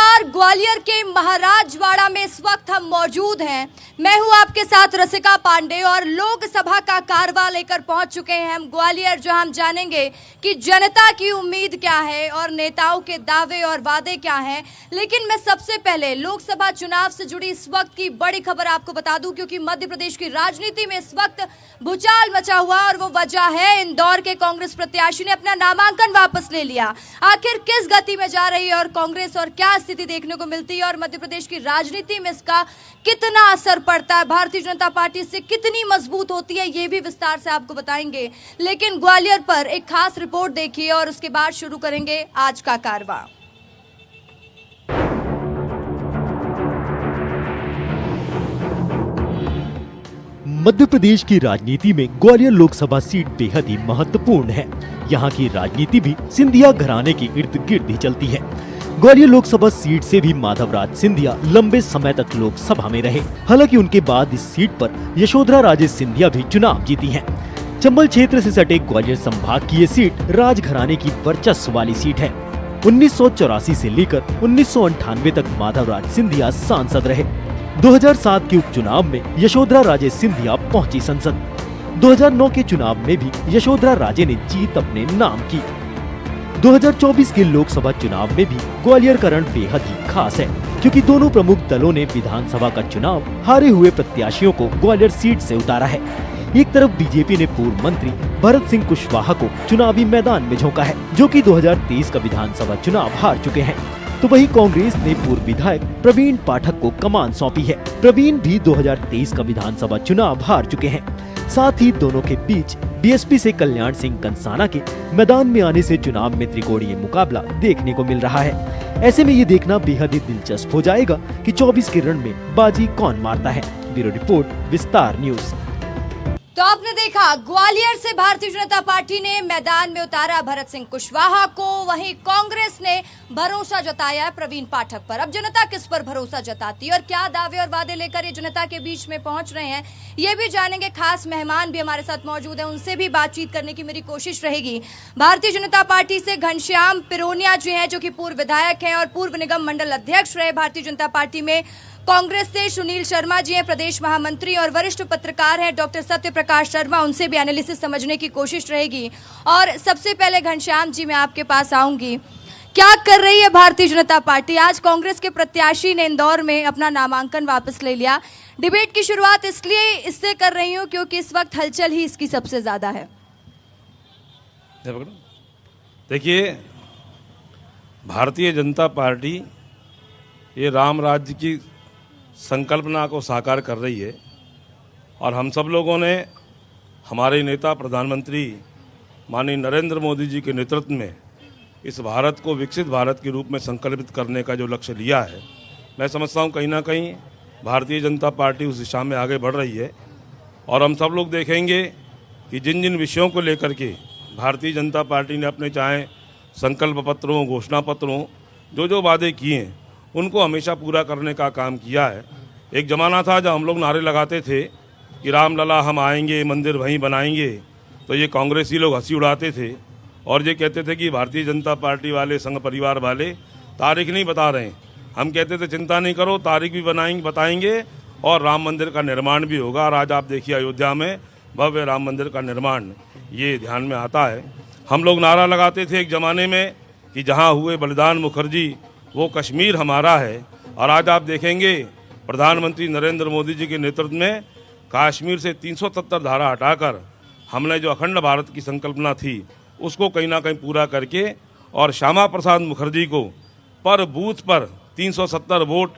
नमस्कार। ग्वालियर के महाराजवाड़ा में इस वक्त हम मौजूद हैं। मैं हूं आपके साथ रसिका पांडे और लोकसभा का कारवा लेकर पहुंच चुके हैं हम ग्वालियर, जहां हम जानेंगे कि जनता की उम्मीद क्या है और नेताओं के दावे और वादे क्या हैं। लेकिन मैं सबसे पहले लोकसभा चुनाव से जुड़ी इस वक्त की बड़ी खबर आपको बता दूं, क्योंकि मध्य प्रदेश की राजनीति में इस वक्त भूचाल मचा हुआ और वो वजह है इंदौर के कांग्रेस प्रत्याशी ने अपना नामांकन वापस ले लिया। आखिर किस गति में जा रही है और कांग्रेस और क्या स्थिति देखने को मिलती है और मध्य प्रदेश की राजनीति में इसका कितना असर पड़ता है, भारतीय जनता पार्टी से कितनी मजबूत होती है, ये भी विस्तार से आपको बताएंगे। लेकिन ग्वालियर पर एक खास रिपोर्ट देखिए और उसके बाद शुरू करेंगे आज का कारवा। मध्य प्रदेश की राजनीति में ग्वालियर लोकसभा सीट बेहद ही महत्वपूर्ण है। यहाँ की राजनीति भी सिंधिया घराने के इर्द गिर्द ही चलती है। ग्वालियर लोकसभा सीट से भी माधवराज सिंधिया लंबे समय तक लोकसभा में रहे। हालांकि उनके बाद इस सीट पर यशोधरा राजे सिंधिया भी चुनाव जीती हैं। चंबल क्षेत्र से सटे ग्वालियर संभाग की ये सीट राजघराने की वर्चस्व वाली सीट है। 1984 से लेकर 1998 तक माधवराज सिंधिया सांसद रहे। 2007 के उपचुनाव में यशोधरा राजे सिंधिया पहुंची संसद। 2009 के चुनाव में भी यशोधरा राजे ने जीत अपने नाम की। 2024 के लोकसभा चुनाव में भी ग्वालियर का रण बेहद ही खास है, क्योंकि दोनों प्रमुख दलों ने विधानसभा का चुनाव हारे हुए प्रत्याशियों को ग्वालियर सीट से उतारा है। एक तरफ बीजेपी ने पूर्व मंत्री भरत सिंह कुशवाहा को चुनावी मैदान में झोंका है, जो कि 2023 का विधानसभा चुनाव हार चुके हैं। तो वहीं कांग्रेस ने पूर्व विधायक प्रवीण पाठक को कमान सौंपी है। प्रवीण भी 2023 का विधानसभा चुनाव हार चुके हैं। साथ ही दोनों के बीच बीएसपी से कल्याण सिंह कंसाना के मैदान में आने से चुनाव में त्रिकोणीय मुकाबला देखने को मिल रहा है। ऐसे में ये देखना बेहद ही दिलचस्प हो जाएगा कि 24 के रण में बाजी कौन मारता है। ब्यूरो रिपोर्ट, विस्तार न्यूज। तो आपने देखा, ग्वालियर से भारतीय जनता पार्टी ने मैदान में उतारा भरत सिंह कुशवाहा को, वहीं कांग्रेस ने भरोसा जताया प्रवीण पाठक पर। अब जनता किस पर भरोसा जताती है और क्या दावे और वादे लेकर ये जनता के बीच में पहुंच रहे हैं, ये भी जानेंगे। खास मेहमान भी हमारे साथ मौजूद है, उनसे भी बातचीत करने की मेरी कोशिश रहेगी। भारतीय जनता पार्टी से घनश्याम पिरोनिया जी हैं, जो कि पूर्व विधायक हैं और पूर्व निगम मंडल अध्यक्ष रहे भारतीय जनता पार्टी में। कांग्रेस से सुनील शर्मा जी हैं, प्रदेश महामंत्री और वरिष्ठ पत्रकार हैं डॉक्टर सत्य प्रकाश शर्मा, उनसे भी एनालिसिस समझने की कोशिश रहेगी। और सबसे पहले घनश्याम जी, मैं आपके पास आऊंगी। क्या कर रही है भारतीय जनता पार्टी? आज कांग्रेस के प्रत्याशी ने इंदौर में अपना नामांकन वापस ले लिया। डिबेट की शुरुआत इससे कर रही हूं क्योंकि इस वक्त हलचल ही इसकी सबसे ज्यादा है। देखिए, भारतीय जनता पार्टी ये राम राज्य की संकल्पना को साकार कर रही है और हम सब लोगों ने हमारे नेता प्रधानमंत्री माननीय नरेंद्र मोदी जी के नेतृत्व में इस भारत को विकसित भारत के रूप में संकल्पित करने का जो लक्ष्य लिया है, मैं समझता हूँ कहीं ना कहीं भारतीय जनता पार्टी उस दिशा में आगे बढ़ रही है। और हम सब लोग देखेंगे कि जिन जिन विषयों को लेकर के भारतीय जनता पार्टी ने अपने चाहे संकल्प पत्रों, घोषणा पत्रों, जो वादे किए हैं, उनको हमेशा पूरा करने का काम किया है। एक ज़माना था जब हम लोग नारे लगाते थे कि रामलला हम आएंगे, मंदिर वहीं बनाएंगे, तो ये कांग्रेसी लोग हंसी उड़ाते थे और ये कहते थे कि भारतीय जनता पार्टी वाले, संघ परिवार वाले तारीख नहीं बता रहे हैं। हम कहते थे चिंता नहीं करो, तारीख भी बताएंगे और राम मंदिर का निर्माण भी होगा। और आज आप देखिए अयोध्या में भव्य राम मंदिर का निर्माण ये ध्यान में आता है। हम लोग नारा लगाते थे एक ज़माने में कि जहाँ हुए बलिदान मुखर्जी वो कश्मीर हमारा है। और आज आप देखेंगे प्रधानमंत्री नरेंद्र मोदी जी के नेतृत्व में कश्मीर से 370 धारा हटाकर हमने जो अखंड भारत की संकल्पना थी उसको कहीं ना कहीं पूरा करके और श्यामा प्रसाद मुखर्जी को पर बूथ पर 370 वोट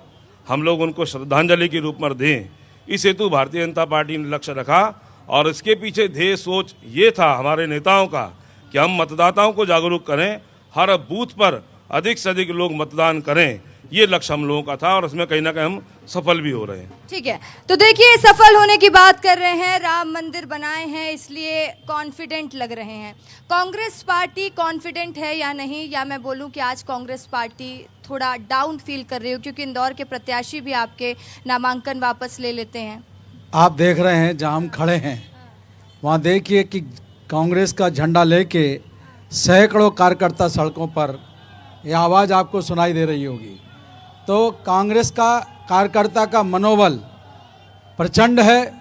हम लोग उनको श्रद्धांजलि के रूप में दें, इस हेतु भारतीय जनता पार्टी ने लक्ष्य रखा। और इसके पीछे ध्येय सोच ये था हमारे नेताओं का कि हम मतदाताओं को जागरूक करें, हर बूथ पर अधिक से अधिक लोग मतदान करें, ये लक्ष्य हम लोगों का था और इसमें कहीं ना कहीं हम सफल भी हो रहे हैं। ठीक है, तो देखिए, सफल होने की बात कर रहे हैं, राम मंदिर बनाए हैं इसलिए कॉन्फिडेंट लग रहे हैं। कांग्रेस पार्टी कॉन्फिडेंट है या नहीं, या मैं बोलूं कि आज कांग्रेस पार्टी थोड़ा डाउन फील कर रही हो, क्योंकि इंदौर के प्रत्याशी भी आपके नामांकन वापस ले लेते हैं। आप देख रहे हैं जहां हम खड़े हैं वहां देखिए कि कांग्रेस का झंडा लेके सैकड़ों कार्यकर्ता सड़कों पर, यह आवाज़ आपको सुनाई दे रही होगी। तो कांग्रेस का कार्यकर्ता का मनोबल प्रचंड है,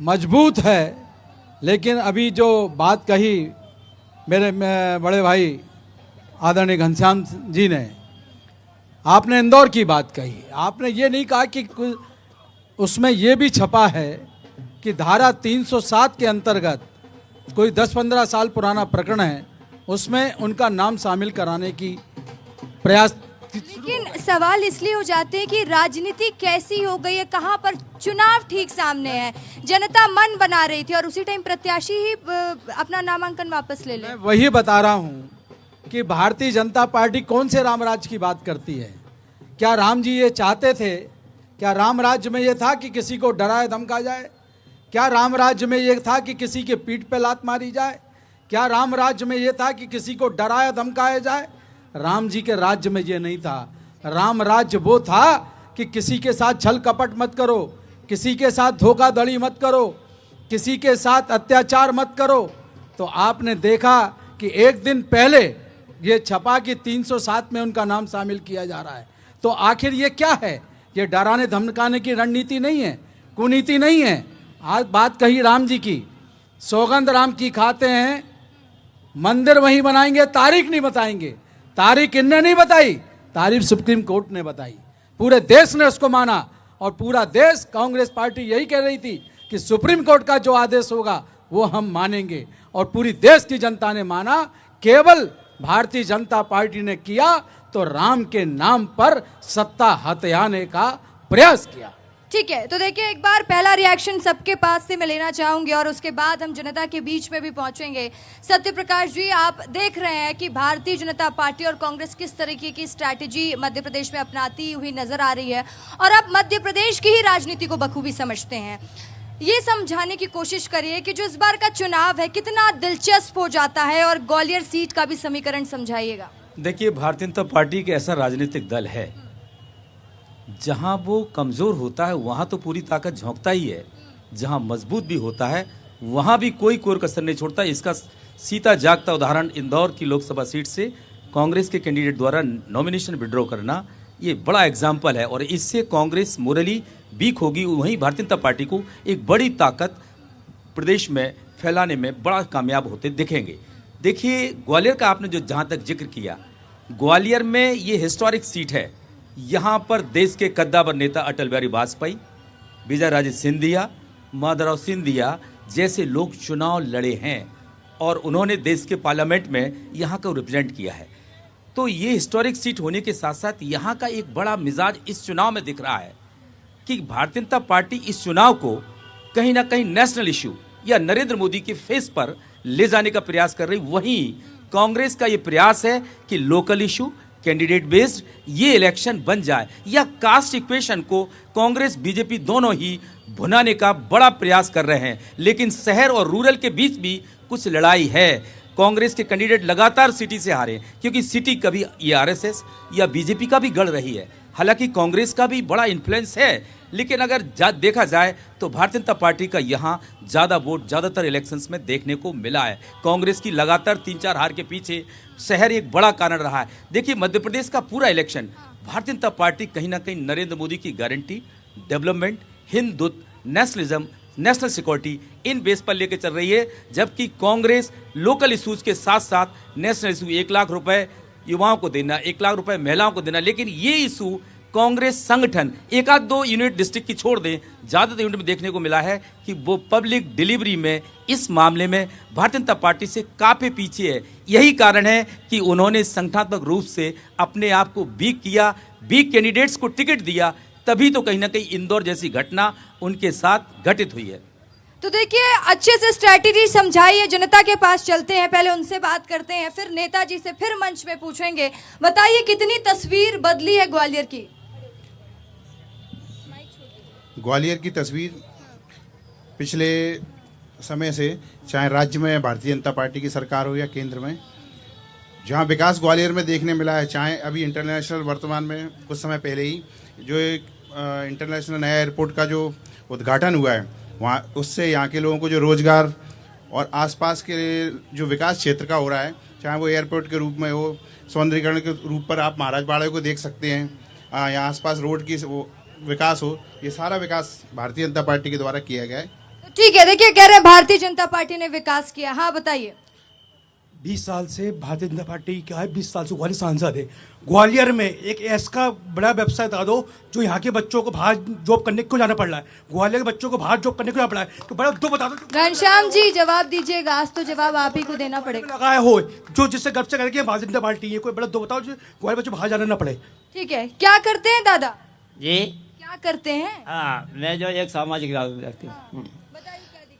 मजबूत है। लेकिन अभी जो बात कही मेरे बड़े भाई आदरणीय घनश्याम जी ने, आपने इंदौर की बात कही, आपने ये नहीं कहा कि उसमें ये भी छपा है कि धारा 307 के अंतर्गत कोई 10-15 साल पुराना प्रकरण है, उसमें उनका नाम शामिल कराने की प्रयास। लेकिन सवाल इसलिए हो जाते हैं कि राजनीति कैसी हो गई है, कहाँ पर चुनाव ठीक सामने है, जनता मन बना रही थी और उसी टाइम प्रत्याशी ही अपना नामांकन वापस ले ले। मैं वही बता रहा हूँ कि भारतीय जनता पार्टी कौन से रामराज की बात करती है। क्या राम जी ये चाहते थे? क्या राम राज्य में ये था कि किसी को डराया धमका जाए? क्या राम राज्य में ये था कि किसी के पीठ पे लात मारी जाए? क्या राम राज्य में ये था कि किसी को डराया धमकाया जाए? राम जी के राज्य में ये नहीं था। राम राज्य वो था कि किसी के साथ छल कपट मत करो, किसी के साथ धोखाधड़ी मत करो, किसी के साथ अत्याचार मत करो। तो आपने देखा कि एक दिन पहले ये छपा कि 307 में उनका नाम शामिल किया जा रहा है। तो आखिर ये क्या है? ये डराने धमकाने की रणनीति नहीं है, कुनीति नहीं है। आज बात कही राम जी की, सौगंध राम की खाते हैं, मंदिर वहीं बनाएंगे, तारीख नहीं बताएंगे। तारीख इनने नहीं बताई, तारीख सुप्रीम कोर्ट ने बताई। पूरे देश ने उसको माना और पूरा देश, कांग्रेस पार्टी यही कह रही थी कि सुप्रीम कोर्ट का जो आदेश होगा वो हम मानेंगे, और पूरी देश की जनता ने माना। केवल भारतीय जनता पार्टी ने किया तो राम के नाम पर सत्ता हथियाने का प्रयास किया। ठीक है, तो देखिए एक बार पहला रिएक्शन सबके पास से मैं लेना चाहूंगी और उसके बाद हम जनता के बीच में भी पहुंचेंगे। सत्य प्रकाश जी, आप देख रहे हैं कि भारतीय जनता पार्टी और कांग्रेस किस तरीके की स्ट्रैटेजी मध्य प्रदेश में अपनाती हुई नजर आ रही है, और आप मध्य प्रदेश की ही राजनीति को बखूबी समझते हैं। ये समझाने की कोशिश करिए कि जो इस बार का चुनाव है कितना दिलचस्प हो जाता है, और ग्वालियर सीट का भी समीकरण समझाइएगा। देखिए, भारतीय जनता पार्टी एक ऐसा राजनीतिक दल है जहां वो कमजोर होता है वहां तो पूरी ताकत झोंकता ही है, जहां मजबूत भी होता है वहां भी कोई कोर कसर नहीं छोड़ता। इसका सीधा जागता उदाहरण इंदौर की लोकसभा सीट से कांग्रेस के कैंडिडेट द्वारा नॉमिनेशन विड्रॉ करना, ये बड़ा एग्जाम्पल है। और इससे कांग्रेस मोरली वीक होगी, वहीं भारतीय जनता पार्टी को एक बड़ी ताकत प्रदेश में फैलाने में बड़ा कामयाब होते दिखेंगे। देखिए, ग्वालियर का आपने जो जहाँ तक जिक्र किया, ग्वालियर में ये हिस्टोरिक सीट है। यहाँ पर देश के कद्दावर नेता अटल बिहारी वाजपेयी, विजय राजे सिंधिया, माधवराव सिंधिया जैसे लोग चुनाव लड़े हैं और उन्होंने देश के पार्लियामेंट में यहाँ को रिप्रेजेंट किया है। तो ये हिस्टोरिक सीट होने के साथ साथ यहाँ का एक बड़ा मिजाज इस चुनाव में दिख रहा है कि भारतीय जनता पार्टी इस चुनाव को कहीं ना कहीं नेशनल इशू या नरेंद्र मोदी के फेस पर ले जाने का प्रयास कर रही। वहीं कांग्रेस का ये प्रयास है कि लोकल इशू, कैंडिडेट बेस्ड ये इलेक्शन बन जाए, या कास्ट इक्वेशन को कांग्रेस बीजेपी दोनों ही भुनाने का बड़ा प्रयास कर रहे हैं। लेकिन शहर और रूरल के बीच भी कुछ लड़ाई है। कांग्रेस के कैंडिडेट लगातार सिटी से हारे, क्योंकि सिटी कभी ये आरएसएस या बीजेपी का भी गढ़ रही है। हालांकि कांग्रेस का भी बड़ा इन्फ्लुएंस है, लेकिन अगर देखा जाए तो भारतीय जनता पार्टी का यहाँ ज़्यादा वोट ज़्यादातर इलेक्शंस में देखने को मिला है। कांग्रेस की लगातार 3-4 हार के पीछे शहर एक बड़ा कारण रहा है। देखिए, मध्य प्रदेश का पूरा इलेक्शन भारतीय जनता पार्टी कहीं ना कहीं नरेंद्र मोदी की guarantee, development, Hindutva, nationalism, national security, इन बेस पर लेकर चल रही है। जबकि कांग्रेस लोकल इशूज़ के साथ साथ नेशनल इशू, 1 लाख रुपए युवाओं को देना, 1 लाख रुपए महिलाओं को देना, लेकिन ये इशू कांग्रेस संगठन 1-2 यूनिट डिस्ट्रिक्ट की छोड़ दें, ज़्यादातर यूनिट में देखने को मिला है कि वो पब्लिक डिलीवरी में इस मामले में भारतीय जनता पार्टी से काफ़ी पीछे है। यही कारण है कि उन्होंने संगठनात्मक रूप से अपने आप को वीक किया, वीक कैंडिडेट्स को टिकट दिया, तभी तो कहीं ना कहीं इंदौर जैसी घटना उनके साथ घटित हुई है। तो देखिए, अच्छे से स्ट्रैटेजी समझाइए, जनता के पास चलते हैं, पहले उनसे बात करते हैं, फिर नेताजी से फिर मंच में पूछेंगे। बताइए, कितनी तस्वीर बदली है ग्वालियर की? ग्वालियर की तस्वीर पिछले समय से, चाहे राज्य में भारतीय जनता पार्टी की सरकार हो या केंद्र में, जहां विकास ग्वालियर में देखने मिला है, चाहे अभी इंटरनेशनल, वर्तमान में कुछ समय पहले ही जो एक इंटरनेशनल नया एयरपोर्ट का जो उद्घाटन हुआ है, वहाँ उससे यहाँ के लोगों को जो रोजगार और आसपास के जो विकास क्षेत्र का हो रहा है, चाहे वो एयरपोर्ट के रूप में हो, सौंदर्यीकरण के रूप पर आप महाराज बाड़ा को देख सकते हैं, यहाँ आसपास रोड की वो विकास हो, ये सारा विकास भारतीय जनता पार्टी के द्वारा किया गया है। ठीक है, देखिए कह रहे हैं भारतीय जनता पार्टी ने विकास किया। हाँ बताइए। 20 साल से भारतीय जनता पार्टी क्या है, 20 साल से ग्वालियर सांसद है। ग्वालियर में एक ऐसा बड़ा व्यवसाय बता दो जो यहाँ के बच्चों को बाहर जॉब करने क्यों जाना पड़ रहा है, ग्वालियर के बच्चों को बाहर जॉब करने क्यों जाना पड़ रहा है, तो बड़ा दो बता दो। घनश्याम जी जवाब दीजिएगा, आज तो जवाब आप ही को देना पड़ेगा। लगाया हो जो जिससे गर्व से करके भारतीय जनता पार्टी है, कोई बड़ा दो बताओ जो ग्वालियर बच्चों बाहर जाना ना पड़े। ठीक है, क्या करते हैं दादा? जी क्या करते हैं? हाँ, मैं जो एक सामाजिक व्यक्ति हूँ।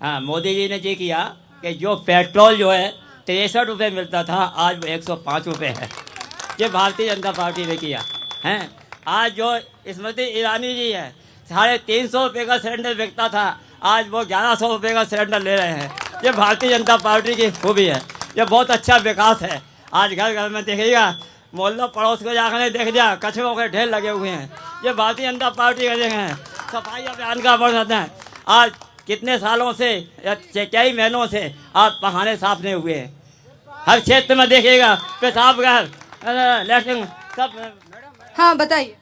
हाँ, मोदी जी ने ये किया कि जो पेट्रोल जो है 63 रुपये मिलता था, आज वो 105 रुपये है। ये भारतीय जनता पार्टी ने किया है। आज जो स्मृति ईरानी जी है, 350 रुपये का सिलेंडर बिकता था, आज वो 1100 रुपये का सिलेंडर ले रहे हैं। ये भारतीय जनता पार्टी की खूबी है, ये बहुत अच्छा विकास है। आज घर घर में देखिएगा, मोहल्ला पड़ोस को जाकर देख लिया, कचरों के ढेर लगे हुए हैं। ये भारतीय जनता पार्टी का जगह है। सफाई अभियान का बढ़ है। आज कितने सालों से या कई महीनों से आज पहाड़े साफ नहीं हुए हैं। हर क्षेत्र में देखिएगा, पेशाब घर, लैट्रिन सब। हाँ बताइए।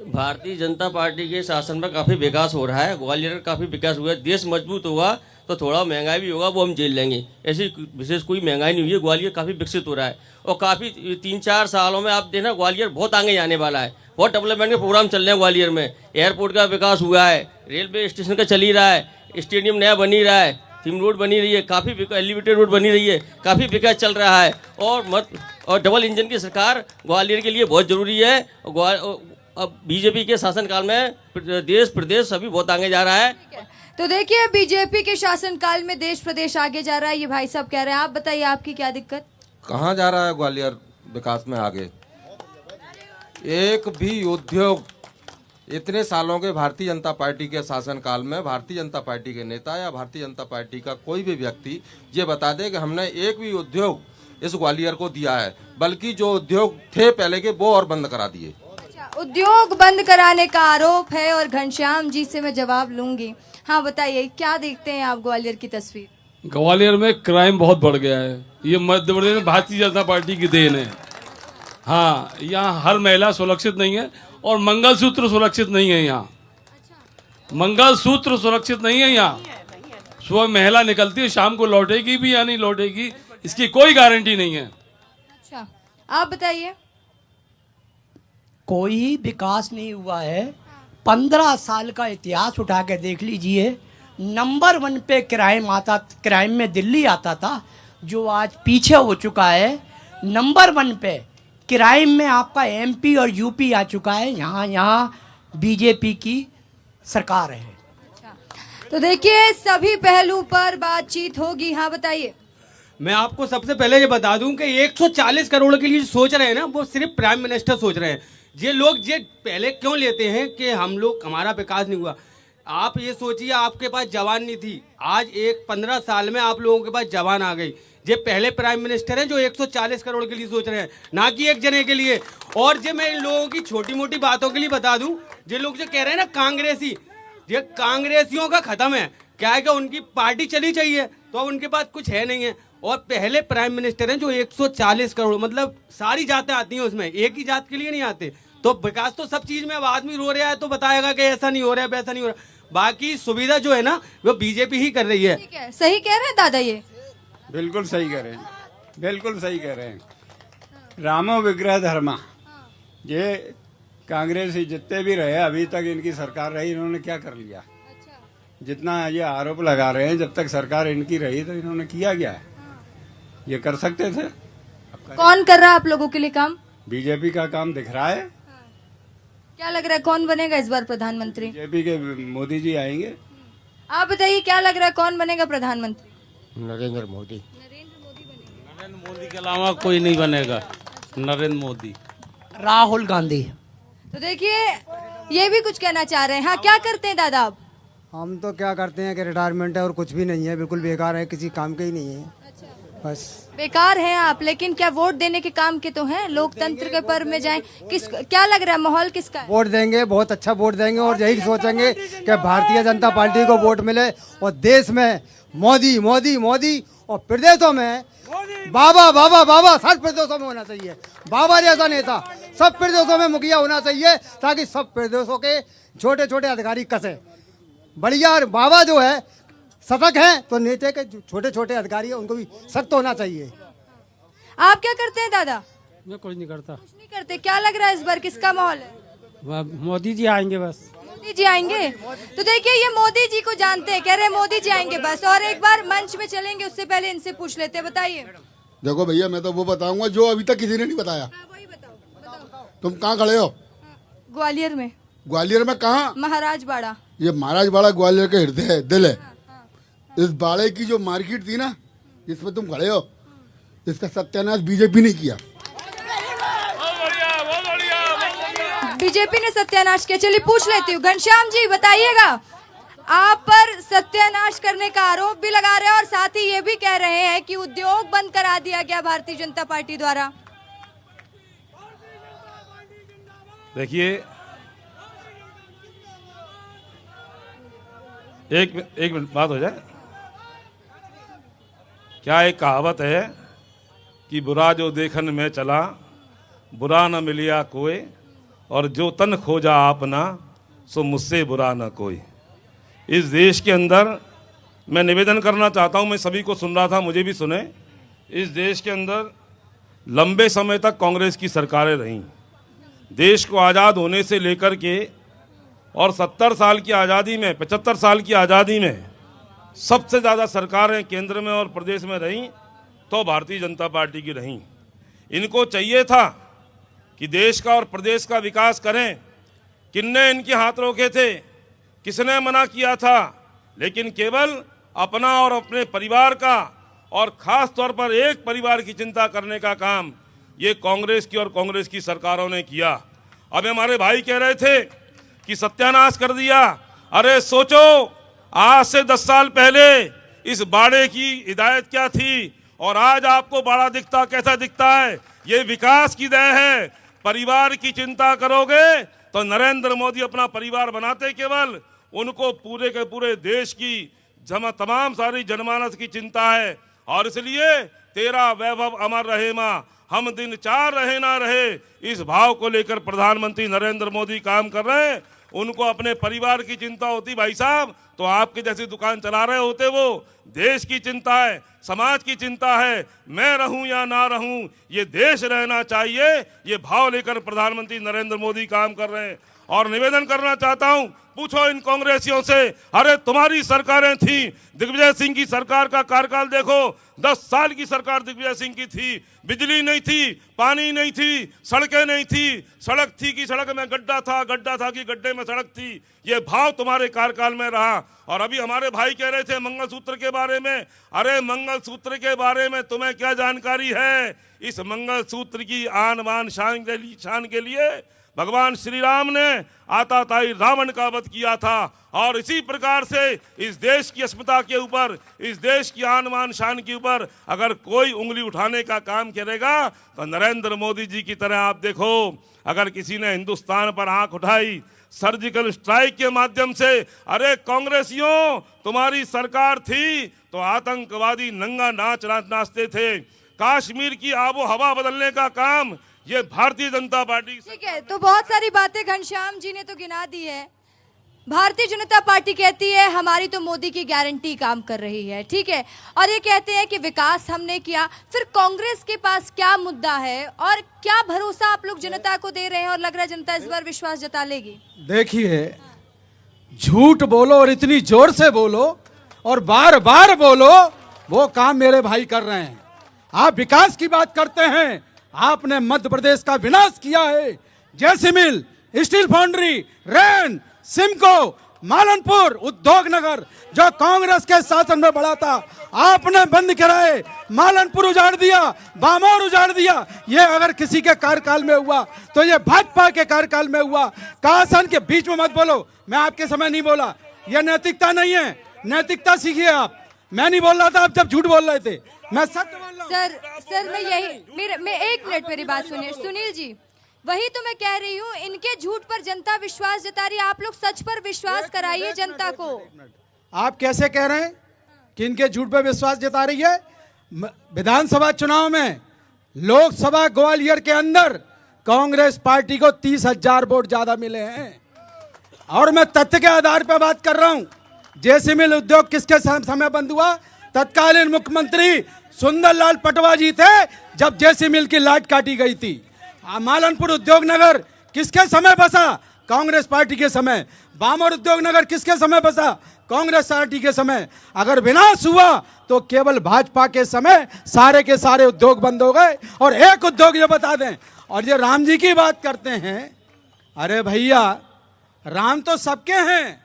भारतीय जनता पार्टी के शासन में काफ़ी विकास हो रहा है। ग्वालियर का काफ़ी विकास हुआ है। देश मजबूत होगा तो थोड़ा महंगाई भी होगा, वो हम झेल लेंगे। ऐसी विशेष कोई महंगाई नहीं हुई है। ग्वालियर काफ़ी विकसित हो रहा है और काफ़ी 3-4 सालों में आप देखना ग्वालियर बहुत आगे जाने वाला है। बहुत डेवलपमेंट के प्रोग्राम चल रहे हैं ग्वालियर में। एयरपोर्ट का विकास हुआ है, रेलवे स्टेशन का चल ही रहा है, स्टेडियम नया बन ही रहा है, थीम रोड बनी रही है, काफ़ी एलिवेटेड रोड बनी रही है, काफ़ी विकास चल रहा है। और डबल इंजन की सरकार ग्वालियर के लिए बहुत ज़रूरी है। अब बीजेपी के शासनकाल में देश प्रदेश सभी बहुत आगे जा रहा है। तो देखिए, बीजेपी के शासनकाल में देश प्रदेश आगे जा रहा है, ये भाई साहब कह रहे हैं। आप बताइए, आपकी क्या दिक्कत? कहाँ जा रहा है ग्वालियर विकास में आगे? एक भी उद्योग इतने सालों के भारतीय जनता पार्टी के शासनकाल में भारतीय जनता पार्टी के नेता या भारतीय जनता पार्टी का कोई भी व्यक्ति ये बता दे कि हमने एक भी उद्योग इस ग्वालियर को दिया है, बल्कि जो उद्योग थे पहले के वो और बंद करा दिए। उद्योग बंद कराने का आरोप है और घनश्याम जी से मैं जवाब लूंगी। हाँ बताइए, क्या देखते हैं आप ग्वालियर की तस्वीर? ग्वालियर में क्राइम बहुत बढ़ गया है। ये मध्य प्रदेश में भारतीय जनता पार्टी की देन है। हाँ, यहाँ हर महिला सुरक्षित नहीं है और मंगलसूत्र सुरक्षित नहीं है। यहाँ मंगलसूत्र सुरक्षित नहीं है। यहाँ सुबह महिला निकलती है, शाम को लौटेगी भी या नहीं लौटेगी, इसकी कोई गारंटी नहीं है। अच्छा, आप बताइए। कोई विकास नहीं हुआ है। 15 साल का इतिहास उठा के देख लीजिए। नंबर 1 पे क्राइम में दिल्ली आता था, जो आज पीछे हो चुका है। नंबर 1 पे क्राइम में आपका एमपी और यूपी आ चुका है। यहाँ बीजेपी की सरकार है। तो देखिए, सभी पहलू पर बातचीत होगी। हाँ बताइए। मैं आपको सबसे पहले ये बता दूं कि 140 करोड़ के लिए सोच रहे हैं ना, वो सिर्फ प्राइम मिनिस्टर सोच रहे हैं। ये लोग ये पहले क्यों लेते हैं कि हमारा विकास नहीं हुआ। आप ये सोचिए, आपके पास जवान नहीं थी, आज 15 साल में आप लोगों के पास जवान आ गई। ये पहले प्राइम मिनिस्टर हैं जो 140 करोड़ के लिए सोच रहे हैं, ना कि एक जने के लिए। और ये मैं इन लोगों की छोटी मोटी बातों के लिए बता दूं, ये लोग जो कह रहे हैं ना कांग्रेसी, ये कांग्रेसियों का खत्म है। क्या है कि उनकी पार्टी चली चाहिए, तो अब उनके पास कुछ है नहीं है। और पहले प्राइम मिनिस्टर हैं जो 140 करोड़, मतलब सारी जातें आती हैं उसमें, एक ही जात के लिए नहीं आते। तो विकास तो सब चीज में, अब आदमी रो रहा है तो बताएगा कि ऐसा नहीं हो रहा है, वैसा नहीं हो रहा। बाकी सुविधा जो है ना, वो बीजेपी ही कर रही है। ठीक है, सही कह रहे हैं दादा, ये बिल्कुल सही कह रहे हैं, बिल्कुल सही कह रहे हैं। रामो विग्रह धर्मा, ये कांग्रेस ही जितने भी रहे अभी तक इनकी सरकार रही, इन्होंने क्या कर लिया? जितना ये आरोप लगा रहे हैं, जब तक सरकार इनकी रही तो इन्होंने किया क्या है? ये कर सकते थे। कौन कर रहा है आप लोगों के लिए काम? बीजेपी का काम दिख रहा है। क्या लग रहा है, कौन बनेगा इस बार प्रधानमंत्री? बीजेपी के मोदी जी आएंगे। आप बताइए, क्या लग रहा है, कौन बनेगा प्रधानमंत्री? नरेंद्र मोदी। नरेंद्र मोदी के अलावा कोई नहीं बनेगा। नरेंद्र मोदी। राहुल गांधी। तो देखिए, ये भी कुछ कहना चाह रहे हैं। हाँ, क्या करते हैं दादा आप? हम तो क्या करते हैं कि रिटायरमेंट है और कुछ भी नहीं है, बिल्कुल बेकार है, किसी काम के ही नहीं है। बस बेकार हैं आप, लेकिन क्या वोट देने के काम के तो हैं? लोकतंत्र के पर्व में जाएं। क्या लग रहा है, माहौल किसका है? वोट देंगे, बहुत अच्छा वोट देंगे और यही सोचेंगे कि भारतीय जनता पार्टी को वोट मिले और देश में मोदी मोदी मोदी और प्रदेशों में बाबा बाबा बाबा सब प्रदेशों में होना चाहिए। बाबा जैसा नेता सब प्रदेशों में मुखिया होना चाहिए, ताकि सब प्रदेशों के छोटे छोटे अधिकारी कसे बढ़िया। बाबा जो है सतर्क हैं, तो नेता के छोटे छोटे अधिकारी हैं उनको भी सख्त होना चाहिए। आप क्या करते हैं दादा? मैं कुछ नहीं करता। कुछ नहीं करते। क्या लग रहा है इस बार किसका माहौल है? मोदी जी आएंगे बस। मोदी जी आएंगे? तो देखिए ये मोदी जी को जानते हैं, कह रहे हैं मोदी जी आएंगे बस। और एक बार मंच में चलेंगे उससे पहले इनसे पूछ लेते हैं, बताइए। देखो भैया, मैं तो वो बताऊंगा जो अभी तक किसी ने नहीं बताया। वही बताओ। तुम कहाँ खड़े हो? ग्वालियर में। ग्वालियर में कहाँ? महाराजबाड़ा। ये महाराजबाड़ा ग्वालियर का हृदय है, दिल है। इस बाड़े की जो मार्केट थी ना, जिसमें तुम खड़े हो, इसका सत्यानाश बीजेपी ने किया। बीजेपी ने सत्यानाश किया। चलिए पूछ लेती हूँ, घनश्याम जी बताइएगा, आप पर सत्यानाश करने का आरोप भी लगा रहे हैं और साथ ही ये भी कह रहे हैं कि उद्योग बंद करा दिया गया भारतीय जनता पार्टी द्वारा। देखिए, एक मिनट बात हो जाए। क्या एक कहावत है कि बुरा जो देखन में चला, बुरा न मिलिया कोई, और जो तन खोजा आपना, सो मुझसे बुरा न कोई। इस देश के अंदर मैं निवेदन करना चाहता हूं, मैं सभी को सुन रहा था, मुझे भी सुने। इस देश के अंदर लंबे समय तक कांग्रेस की सरकारें रहीं। देश को आज़ाद होने से लेकर के और 70 साल की आज़ादी में, 75 साल की आज़ादी में सबसे ज़्यादा सरकारें केंद्र में और प्रदेश में रहीं तो भारतीय जनता पार्टी की रहीं। इनको चाहिए था कि देश का और प्रदेश का विकास करें। किसने इनके हाथ रोके थे? किसने मना किया था? लेकिन केवल अपना और अपने परिवार का, और ख़ास तौर पर एक परिवार की चिंता करने का काम ये कांग्रेस की और कांग्रेस की सरकारों ने किया। अब हमारे भाई कह रहे थे कि सत्यानाश कर दिया। अरे सोचो, आज से 10 साल पहले इस बाड़े की हिदायत क्या थी और आज आपको बाड़ा दिखता कैसा दिखता है? ये विकास की देन है। परिवार की चिंता करोगे तो नरेंद्र मोदी अपना परिवार बनाते केवल, उनको पूरे के पूरे देश की तमाम सारी जनमानस की चिंता है। और इसलिए तेरा वैभव अमर रहे माँ, हम दिन 4 रहे ना रहे, इस भाव को लेकर प्रधानमंत्री नरेंद्र मोदी काम कर रहे हैं। उनको अपने परिवार की चिंता होती भाई साहब, तो आपकी जैसी दुकान चला रहे होते वो। देश की चिंता है, समाज की चिंता है, मैं रहूं या ना रहूं, ये देश रहना चाहिए, ये भाव लेकर प्रधानमंत्री नरेंद्र मोदी काम कर रहे हैं। और निवेदन करना चाहता हूं, पूछो इन कांग्रेसियों से, अरे तुम्हारी सरकारें थी, दिग्विजय सिंह की सरकार का कार्यकाल देखो, 10 साल की सरकार दिग्विजय सिंह की थी। बिजली नहीं थी, पानी नहीं थी, सड़कें नहीं थी, सड़क थी कि सड़क में गड्ढा था, गड्ढा था कि गड्ढे में सड़क थी। ये भाव तुम्हारे कार्यकाल में रहा। और अभी हमारे भाई कह रहे थे मंगलसूत्र के बारे में, अरे मंगलसूत्र के बारे में तुम्हें क्या जानकारी है? इस मंगलसूत्र की आन बान शान के लिए भगवान श्री राम ने आताताई रावण का वध किया था। और इसी प्रकार से इस देश की अस्मिता के ऊपर, इस देश की आन बान शान के ऊपर अगर कोई उंगली उठाने का काम करेगा तो नरेंद्र मोदी जी की तरह आप देखो, अगर किसी ने हिंदुस्तान पर आंख उठाई सर्जिकल स्ट्राइक के माध्यम से, अरे कांग्रेसियों तुम्हारी सरकार थी तो आतंकवादी नंगा नाच नाचते थे। कश्मीर की आबो हवा बदलने का काम ये भारतीय जनता पार्टी। ठीक है, तो बहुत सारी बातें घनश्याम जी ने तो गिना दी है। भारतीय जनता पार्टी कहती है हमारी तो मोदी की गारंटी काम कर रही है, ठीक है, और ये कहते हैं कि विकास हमने किया। फिर कांग्रेस के पास क्या मुद्दा है और क्या भरोसा आप लोग जनता को दे रहे हैं और लग रहा है जनता इस बार विश्वास जता लेगी? देखिए, झूठ बोलो और इतनी जोर से बोलो और बार बार बोलो, वो काम मेरे भाई कर रहे हैं। आप विकास की बात करते हैं, आपने मध्य प्रदेश का विनाश किया है। जैसमिल, स्टील फाउंड्री, रेन, सिमको, मालनपुर, उद्योग नगर जो कांग्रेस के शासन में बड़ा था, आपने बंद कराए। मालनपुर उजाड़ दिया, बामौर उजाड़ दिया। ये अगर किसी के कार्यकाल में हुआ तो ये भाजपा के कार्यकाल में हुआ। कासन के बीच में मत बोलो, मैं आपके समय नहीं बोला, ये नैतिकता नहीं है। नैतिकता सीखिए आप। मैं नहीं बोल रहा था, आप जब झूठ बोल रहे थे, मैं सच बोल रहा हूं। सर मैं यही एक मिनट मेरी बात सुनिए। सुनील जी, वही तो मैं कह रही हूँ, इनके झूठ पर जनता विश्वास जता रही है, आप लोग सच पर विश्वास कराइए जनता को। आप कैसे कह रहे हैं कि इनके झूठ पे विश्वास जता रही है? विधानसभा चुनाव में लोकसभा ग्वालियर के अंदर कांग्रेस पार्टी को 30,000 वोट ज्यादा मिले हैं। और मैं तथ्य के आधार पर बात कर रहा हूं। जेसी मिल उद्योग किसके समय बंद हुआ? तत्कालीन मुख्यमंत्री सुंदरलाल पटवा जी थे जब जेसी मिल की लाट काटी गई थी। मालनपुर उद्योग नगर किसके समय बसा? कांग्रेस पार्टी के समय। बामर उद्योग नगर किसके समय बसा? कांग्रेस पार्टी के समय। अगर विनाश हुआ तो केवल भाजपा के समय सारे के सारे उद्योग बंद हो गए। और एक उद्योग ये बता दें, और ये राम जी की बात करते हैं, अरे भैया राम तो सबके हैं,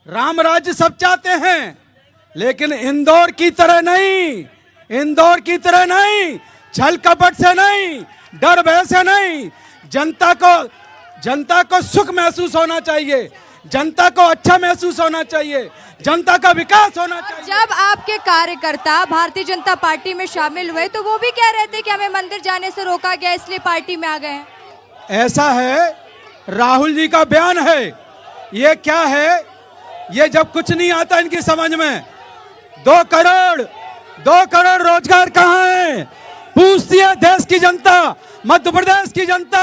राम राज्य सब चाहते हैं, लेकिन इंदौर की तरह नहीं, इंदौर की तरह नहीं, छल कपट से नहीं, डर भय से नहीं। जनता को सुख महसूस होना चाहिए, जनता को अच्छा महसूस होना चाहिए, जनता का विकास होना चाहिए। जब आपके कार्यकर्ता भारतीय जनता पार्टी में शामिल हुए तो वो भी कह रहे थे कि हमें मंदिर जाने से रोका गया इसलिए पार्टी में आ गए हैं। ऐसा है, राहुल जी का बयान है। ये क्या है? ये जब कुछ नहीं आता इनकी समझ में, 2 करोड़ रोजगार कहाँ है पूछती है देश की जनता, मध्य प्रदेश की जनता।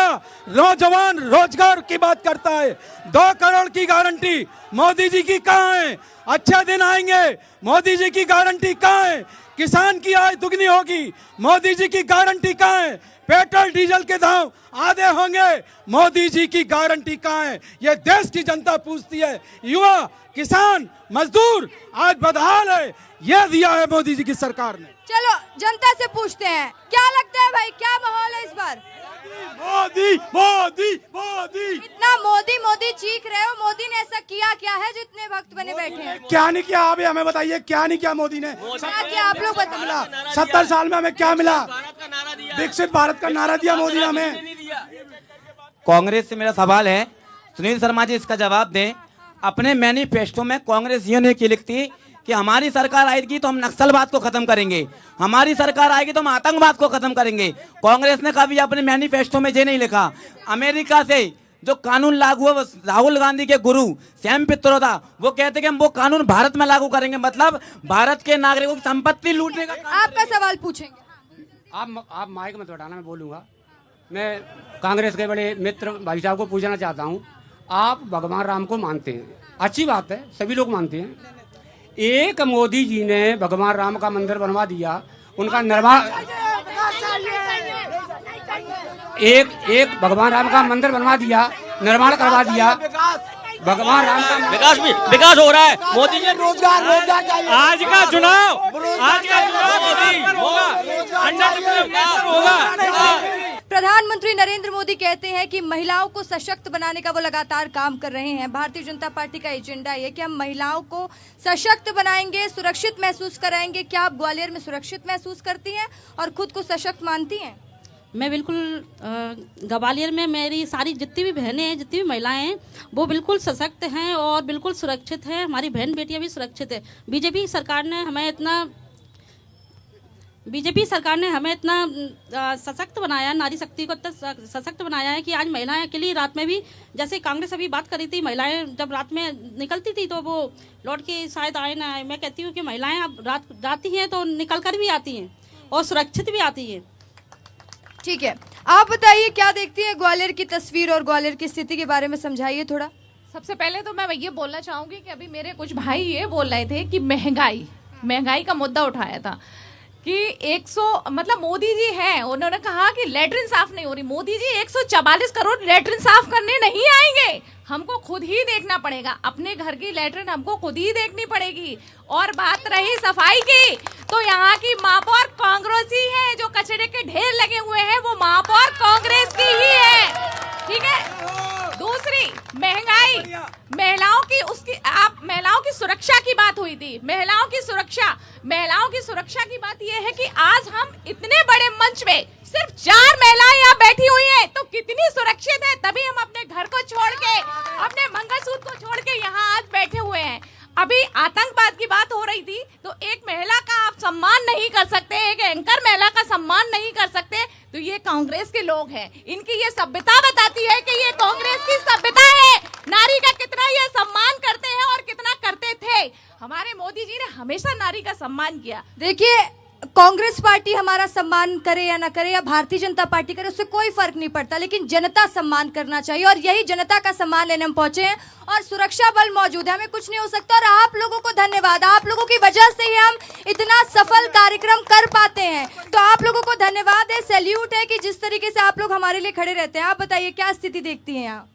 नौजवान रोजगार की बात करता है। 2 करोड़ की गारंटी मोदी जी की कहाँ है? अच्छे दिन आएंगे, मोदी जी की गारंटी कहाँ है? किसान की आय दुगनी होगी, मोदी जी की गारंटी कहाँ है? पेट्रोल डीजल के दाम आधे होंगे, मोदी जी की गारंटी कहाँ है? ये देश की जनता पूछती है। युवा, किसान, मजदूर आज बदहाल है, ये दिया है मोदी जी की सरकार ने। चलो जनता से पूछते हैं, क्या लगता है भाई, क्या माहौल है इस बार? मोदी मोदी मोदी, इतना मोदी मोदी चीख रहे हो, मोदी ने ऐसा किया क्या है जो इतने वक्त बने बैठे हैं? क्या नहीं किया? आप हमें बताइए, क्या नहीं किया मोदी ने? क्या किया आप लोग बताइए। 70 साल में हमें क्या मिला? विकसित भारत का नारा दिया मोदी ने हमें। कांग्रेस से मेरा सवाल है, सुनील शर्मा जी इसका जवाब दें। अपने मैनिफेस्टो में कांग्रेस ये नहीं लिखती कि हमारी सरकार आएगी तो हम नक्सलवाद को खत्म करेंगे, हमारी सरकार आएगी तो हम आतंकवाद को खत्म करेंगे। कांग्रेस ने कभी अपने मैनिफेस्टो में ये नहीं लिखा। अमेरिका से जो कानून लागू हुआ, राहुल गांधी के गुरु सैम पित्रोदा वो कहते कि हम वो कानून भारत में लागू करेंगे, मतलब भारत के नागरिकों की संपत्ति लूटने का। आपका सवाल पूछेंगे। आप माइक में तो हटाना, मैं बोलूँगा। मैं कांग्रेस के बड़े मित्र भाई साहब को पूछना चाहता हूँ, आप भगवान राम को मानते हैं, अच्छी बात है, सभी लोग मानते हैं। एक मोदी जी ने भगवान राम का मंदिर बनवा दिया, उनका निर्माण, एक भगवान राम का मंदिर बनवा दिया, निर्माण करवा दिया। भगवान राम का विकास हो रहा है। मोदी जी रोजगार चाहिए। आज का चुनाव मोदी होगा। प्रधानमंत्री नरेंद्र मोदी कहते हैं कि महिलाओं को सशक्त बनाने का वो लगातार काम कर रहे हैं। भारतीय जनता पार्टी का एजेंडा ये कि हम महिलाओं को सशक्त बनाएंगे, सुरक्षित महसूस कराएंगे। क्या आप ग्वालियर में सुरक्षित महसूस करती हैं और खुद को सशक्त मानती हैं? मैं बिल्कुल ग्वालियर में मेरी सारी जितनी भी बहनें हैं, जितनी भी महिलाएं हैं, वो बिल्कुल सशक्त हैं और बिल्कुल सुरक्षित हैं। हमारी बहन बेटियां भी सुरक्षित है। बीजेपी सरकार ने हमें इतना सशक्त बनाया, नारी शक्ति को इतना सशक्त बनाया है कि आज महिलाएं अकेली रात में भी, जैसे कांग्रेस अभी बात करी थी, महिलाएं जब रात में निकलती थी तो वो लौट के शायद आए ना आए। मैं कहती हूँ कि महिलाएं अब रात जाती हैं तो निकल कर भी आती हैं और सुरक्षित भी आती हैं। ठीक है, आप बताइए क्या देखती हैं ग्वालियर की तस्वीर और ग्वालियर की स्थिति के बारे में समझाइए थोड़ा। सबसे पहले तो मैं ये बोलना चाहूंगी कि अभी मेरे कुछ भाई ये बोल रहे थे कि महंगाई का मुद्दा उठाया था कि 100 मतलब मोदी जी हैं, उन्होंने कहा कि लेटरिन साफ नहीं हो रही। मोदी जी 144 करोड़ लेटरिन साफ करने नहीं आएंगे, हमको खुद ही देखना पड़ेगा। अपने घर की लेटरिन हमको खुद ही देखनी पड़ेगी। और बात रही सफाई की, तो यहाँ की महापौर कांग्रेस ही है। जो कचरे के ढेर लगे हुए हैं वो महापौर कांग्रेस की ही है। ठीक है। दूसरी महंगाई, महिलाओं की सुरक्षा की बात हुई थी। महिलाओं की सुरक्षा की बात यह है कि आज हम इतने बड़े मंच पे सिर्फ 4 महिलाएं यहाँ बैठी हुई हैं, तो कितनी सुरक्षित है। तभी हम अपने घर को छोड़ के, अपने मंगलसूत्र को छोड़ के यहाँ आज बैठे हुए हैं। अभी आतंकवाद की बात हो रही थी, तो एक महिला का आप सम्मान नहीं कर सकते, एक एंकर महिला का सम्मान नहीं कर सकते, तो ये कांग्रेस के लोग हैं। इनकी ये सभ्यता बताती है कि ये कांग्रेस की सभ्यता है। नारी का कितना ये सम्मान करते हैं और कितना करते थे। हमारे मोदी जी ने हमेशा नारी का सम्मान किया। देखिए, कांग्रेस पार्टी हमारा सम्मान करे या ना करे या भारतीय जनता पार्टी करे उससे कोई फर्क नहीं पड़ता, लेकिन जनता सम्मान करना चाहिए और यही जनता का सम्मान लेने हम पहुंचे हैं और सुरक्षा बल मौजूद है, हमें कुछ नहीं हो सकता। और आप लोगों को धन्यवाद, आप लोगों की वजह से ही हम इतना सफल कार्यक्रम कर पाते हैं, तो आप लोगों को धन्यवाद है, सैल्यूट है कि जिस तरीके से आप लोग हमारे लिए खड़े रहते हैं। आप बताइए क्या स्थिति देखती हैं यहाँ?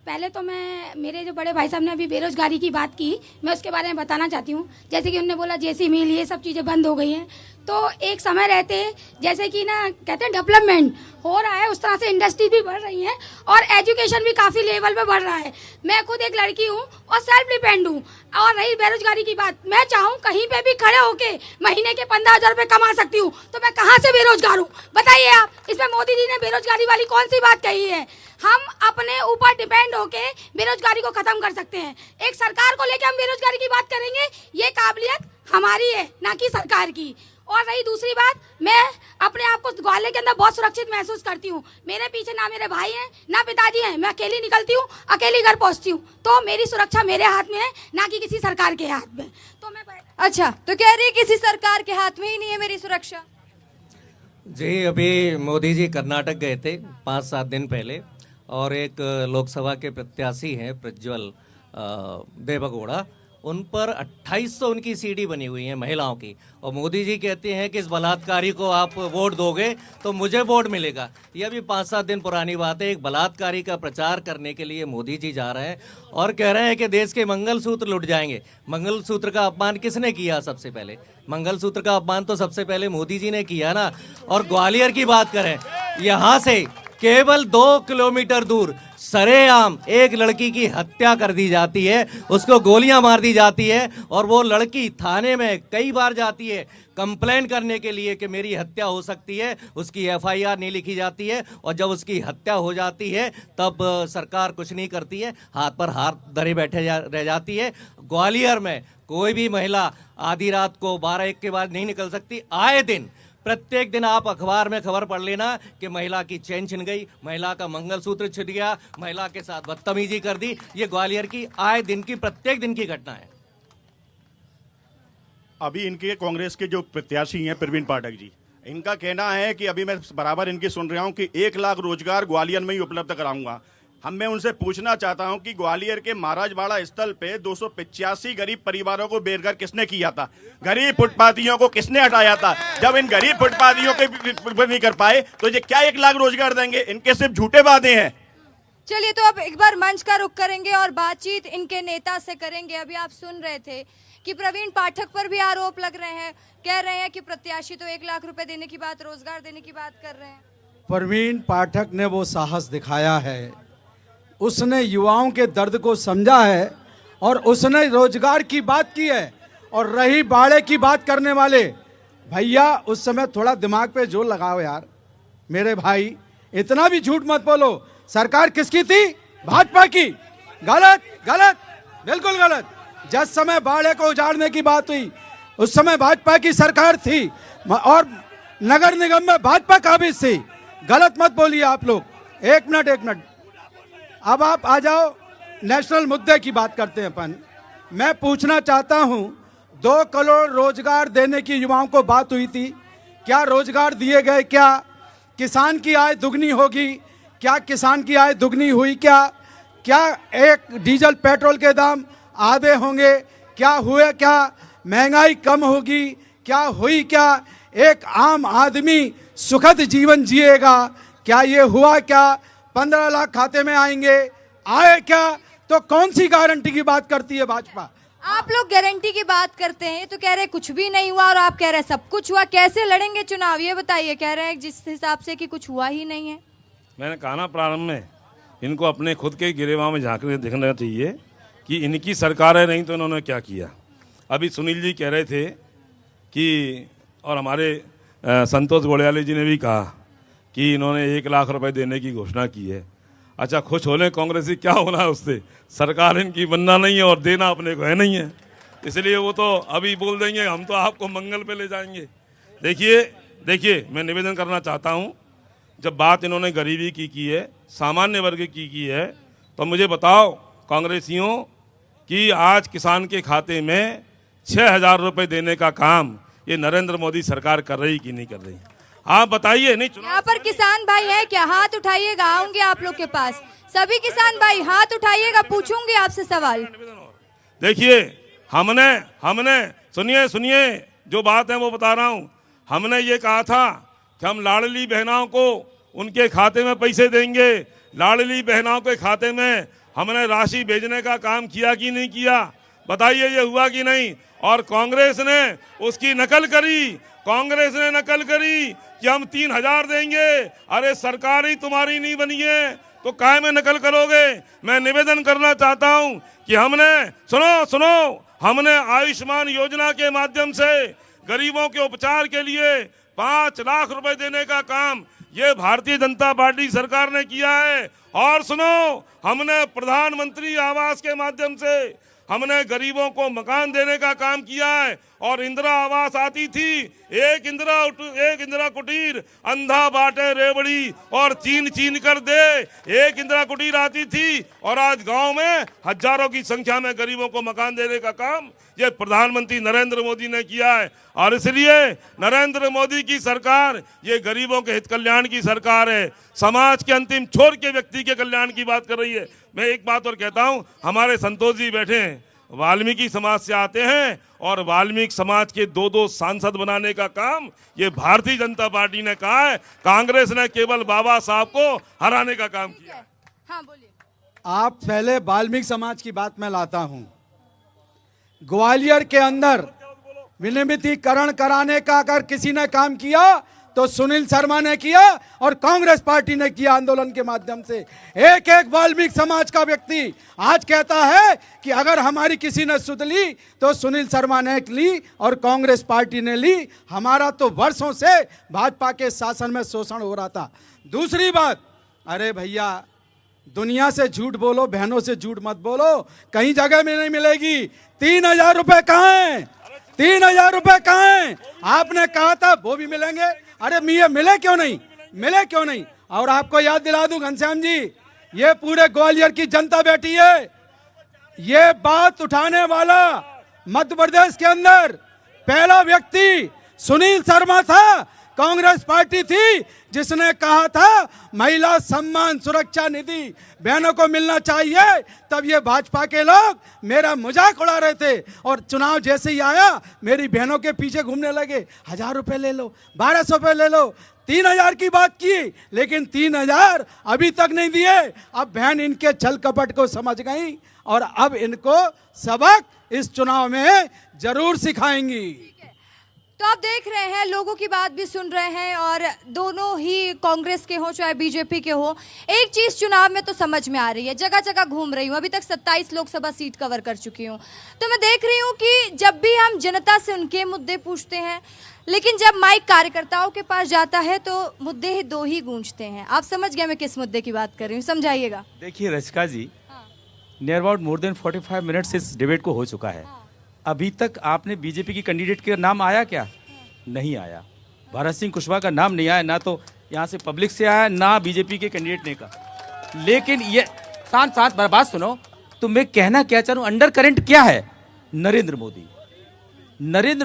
पहले तो मेरे जो बड़े भाई साहब ने अभी बेरोजगारी की बात की, मैं उसके बारे में बताना चाहती हूँ। जैसे कि उन्होंने बोला जेसी मिल ये सब चीज़ें बंद हो गई हैं, तो एक समय रहते जैसे कि ना कहते हैं डेवलपमेंट हो रहा है, उस तरह से इंडस्ट्री भी बढ़ रही है और एजुकेशन भी काफ़ी लेवल पे बढ़ रहा है। मैं खुद एक लड़की हूँ और सेल्फ डिपेंड हूँ। और रही बेरोजगारी की बात, मैं चाहूँ कहीं पे भी खड़े होके महीने के 15,000 रुपये कमा सकती हूँ, तो मैं कहाँ से बेरोजगार हूँ बताइए आप? इसमें मोदी जी ने बेरोजगारी वाली कौन सी बात कही है? हम अपने ऊपर डिपेंड होके बेरोजगारी को खत्म कर सकते हैं। एक सरकार को लेके हम बेरोजगारी की बात करेंगे, ये काबिलियत हमारी है ना कि सरकार की। और रही दूसरी बात, मैं अपने आप को ग्वालियर के अंदर बहुत सुरक्षित महसूस करती हूँ। मेरे पीछे ना मेरे भाई हैं ना पिताजी हैं, मैं अकेली निकलती हूँ, अकेली घर पहुँचती हूँ, तो मेरी सुरक्षा मेरे हाथ में है ना कि किसी सरकार के हाथ में। तो मैं अच्छा, तो कह रही किसी सरकार के हाथ में ही नहीं है मेरी सुरक्षा? जी, अभी मोदी जी कर्नाटक गए थे 5-7 दिन पहले और एक लोकसभा के प्रत्याशी हैं प्रज्वल देवगौड़ा, उन पर 2800 उनकी सीडी बनी हुई है महिलाओं की, और मोदी जी कहते हैं कि इस बलात्कारी को आप वोट दोगे तो मुझे वोट मिलेगा। ये अभी 5-7 दिन पुरानी बात है। एक बलात्कारी का प्रचार करने के लिए मोदी जी जा रहे हैं और कह रहे हैं कि देश के मंगलसूत्र लुट जाएंगे। मंगलसूत्र का अपमान किसने किया? सबसे पहले मंगलसूत्र का अपमान तो सबसे पहले मोदी जी ने किया ना। और ग्वालियर की बात करें, यहाँ से केवल 2 किलोमीटर दूर सरेआम एक लड़की की हत्या कर दी जाती है, उसको गोलियां मार दी जाती है और वो लड़की थाने में कई बार जाती है कंप्लेन करने के लिए कि मेरी हत्या हो सकती है, उसकी एफआईआर नहीं लिखी जाती है, और जब उसकी हत्या हो जाती है तब सरकार कुछ नहीं करती है, हाथ पर हाथ धरे बैठे रह जाती है। ग्वालियर में कोई भी महिला आधी रात को 12-1 के बाद नहीं निकल सकती। आए दिन प्रत्येक दिन आप अखबार में खबर पढ़ लेना कि महिला की चेन छिन गई, महिला का मंगलसूत्र छिन गया, महिला के साथ बदतमीजी कर दी। ये ग्वालियर की आए दिन की प्रत्येक दिन की घटना है। अभी इनके कांग्रेस के जो प्रत्याशी हैं प्रवीण पाठक जी, इनका कहना है कि अभी मैं बराबर इनकी सुन रहा हूं कि 1 लाख रोजगार ग्वालियर में ही उपलब्ध कराऊंगा। मैं उनसे पूछना चाहता हूं कि ग्वालियर के महाराजवाड़ा स्थल पे 285 गरीब परिवारों को बेघर किसने किया था? गरीब फुटपाथियों को किसने हटाया था? जब इन गरीब फुटपाथियों के नहीं कर पाए तो ये क्या 1 लाख रोजगार देंगे? इनके सिर्फ झूठे वादे हैं। चलिए, तो अब एक बार मंच का रुख करेंगे और बातचीत इनके नेता से करेंगे। अभी आप सुन रहे थे कि प्रवीण पाठक पर भी आरोप लग रहे हैं, कह रहे हैं कि प्रत्याशी तो 1 लाख रुपए देने की बात, रोजगार देने की बात कर रहे हैं। प्रवीण पाठक ने वो साहस दिखाया है, उसने युवाओं के दर्द को समझा है और उसने रोजगार की बात की है। और रही बाड़े की बात करने वाले भैया, उस समय थोड़ा दिमाग पे जोर लगाओ यार मेरे भाई, इतना भी झूठ मत बोलो। सरकार किसकी थी? भाजपा की। गलत, गलत, बिल्कुल गलत। जिस समय बाड़े को उजाड़ने की बात हुई उस समय भाजपा की सरकार थी और नगर निगम में भाजपा काबिज थी। गलत मत बोलिए आप लोग। एक मिनट, अब आप आ जाओ, नेशनल मुद्दे की बात करते हैं अपन। मैं पूछना चाहता हूं, 2 करोड़ रोजगार देने की युवाओं को बात हुई थी, क्या रोजगार दिए गए? क्या किसान की आय दुगनी होगी? क्या किसान की आय दुगनी हुई? क्या एक डीजल पेट्रोल के दाम आधे होंगे? क्या हुए? क्या महंगाई कम होगी? क्या हुई? क्या एक आम आदमी सुखद जीवन जिएगा? क्या ये हुआ? क्या 15 लाख खाते में आएंगे? आए क्या? तो कौन सी गारंटी की बात करती है भाजपा? आप लोग गारंटी की बात करते हैं तो कह रहे कुछ भी नहीं हुआ और आप कह रहे सब कुछ हुआ। कैसे लड़ेंगे चुनाव ये बताइए? कह रहे हैं जिस हिसाब से कि कुछ हुआ ही नहीं है। मैंने कहा ना प्रारंभ में, इनको अपने खुद के गिरेबान में झांक कर देखना चाहिए कि इनकी सरकार है, नहीं तो इन्होंने क्या किया। अभी सुनील जी कह रहे थे कि, और हमारे संतोष गोड़ियाली जी ने भी कहा कि इन्होंने 1 लाख रुपए देने की घोषणा की है। अच्छा, खुश होने कांग्रेसी, क्या होना है उससे? सरकार इनकी बनना नहीं है और देना अपने को है नहीं है, इसलिए वो तो अभी बोल देंगे हम तो आपको मंगल पे ले जाएंगे। देखिए मैं निवेदन करना चाहता हूँ, जब बात इन्होंने गरीबी की है, सामान्य वर्ग की है, तो मुझे बताओ कांग्रेसियों कि आज किसान के खाते में 6,000 रुपये देने का काम ये नरेंद्र मोदी सरकार कर रही कि नहीं कर रही। आप बताइए। नहीं, यहाँ पर किसान भाई है क्या? हाथ उठाइएगा, आऊंगे आप लोग के पास। सभी किसान भाई हाथ उठाइएगा, पूछूंगी आपसे सवाल। देखिए, हमने सुनिए जो बात है वो बता रहा हूँ। हमने ये कहा था कि हम लाडली बहनों को उनके खाते में पैसे देंगे। लाडली बहनों के खाते में हमने राशि भेजने का काम किया कि नहीं किया? बताइए, ये हुआ कि नहीं? और कांग्रेस ने उसकी नकल करी। कांग्रेस ने नकल करी कि हम 3,000 देंगे। अरे सरकार ही तुम्हारी नहीं बनी है तो काहे में नकल करोगे? मैं निवेदन करना चाहता हूं कि हमने हमने आयुष्मान योजना के माध्यम से गरीबों के उपचार के लिए 5 लाख रुपए देने का काम ये भारतीय जनता पार्टी सरकार ने किया है। और हमने प्रधानमंत्री आवास के माध्यम से हमने गरीबों को मकान देने का काम किया है। और इंदिरा आवास आती थी, एक इंदिरा कुटीर अंधा बाटे रेवड़ी और चीन कर दे। एक इंदिरा कुटीर आती थी और आज गांव में हजारों की संख्या में गरीबों को मकान देने का काम ये प्रधानमंत्री नरेंद्र मोदी ने किया है। और इसलिए नरेंद्र मोदी की सरकार ये गरीबों के हित कल्याण की सरकार है, समाज के अंतिम छोर के व्यक्ति के कल्याण की बात कर रही है। मैं एक बात और कहता हूं, हमारे संतोष जी बैठे हैं, वाल्मीकि समाज से आते हैं और वाल्मीकि समाज के 2 सांसद बनाने का काम ये भारतीय जनता पार्टी ने कहा है। कांग्रेस ने केवल बाबा साहब को हराने का काम किया। हाँ बोलिए। आप पहले वाल्मीकि समाज की बात में लाता हूं। ग्वालियर के अंदर विनियमितीकरण कराने का अगर किसी ने काम किया तो सुनील शर्मा ने किया और कांग्रेस पार्टी ने किया आंदोलन के माध्यम से। एक वाल्मीकि समाज का व्यक्ति आज कहता है कि अगर हमारी किसी ने सुध ली तो सुनील शर्मा ने ली और कांग्रेस पार्टी ने ली। हमारा तो वर्षों से भाजपा के शासन में शोषण हो रहा था। दूसरी बात, अरे भैया दुनिया से झूठ बोलो, बहनों से झूठ मत बोलो, कहीं जगह में नहीं मिलेगी। 3,000 रुपए कहाँ हैं? 3,000 रुपए कहाँ हैं? आपने कहा था वो भी मिलेंगे। अरे मिले क्यों नहीं? और आपको याद दिला दूं घनश्याम जी, ये पूरे ग्वालियर की जनता बैठी है। ये बात उठाने वाला मध्य प्रदेश के अंदर पहला व्यक्ति सुनील शर्मा था। कांग्रेस पार्टी थी जिसने कहा था महिला सम्मान सुरक्षा निधि बहनों को मिलना चाहिए। तब ये भाजपा के लोग मेरा मजाक उड़ा रहे थे और चुनाव जैसे ही आया मेरी बहनों के पीछे घूमने लगे। 1,000 रुपए ले लो, 1,200 रुपए ले लो। 3,000 की बात की लेकिन 3,000 अभी तक नहीं दिए। अब बहन इनके छल कपट को समझ गई और अब इनको सबक इस चुनाव में जरूर सिखाएंगी। तो आप देख रहे हैं, लोगों की बात भी सुन रहे हैं और दोनों ही कांग्रेस के हो चाहे बीजेपी के हो, एक चीज चुनाव में तो समझ में आ रही है। जगह जगह घूम रही हूँ, अभी तक 27 लोकसभा सीट कवर कर चुकी हूँ। तो मैं देख रही हूँ कि जब भी हम जनता से उनके मुद्दे पूछते हैं, लेकिन जब माइक कार्यकर्ताओं के पास जाता है तो मुद्दे ही 2 ही गूंजते हैं। आप समझ गए मैं किस मुद्दे की बात कर रही हूँ? समझाइएगा। देखिए Rachika ji, near about more than 45 minutes इस डिबेट को हो चुका है। अभी तक आपने बीजेपी की कैंडिडेट का नाम आया क्या? नहीं आया। भरत सिंह कुशवाहा का नाम नहीं आया, ना तो यहाँ से पब्लिक से आया, ना बीजेपी के कैंडिडेट ने कहा। लेकिन ये शांत बात सुनो, तो मैं कहना क्या चाह रहा हूँ, अंडर करंट क्या है? नरेंद्र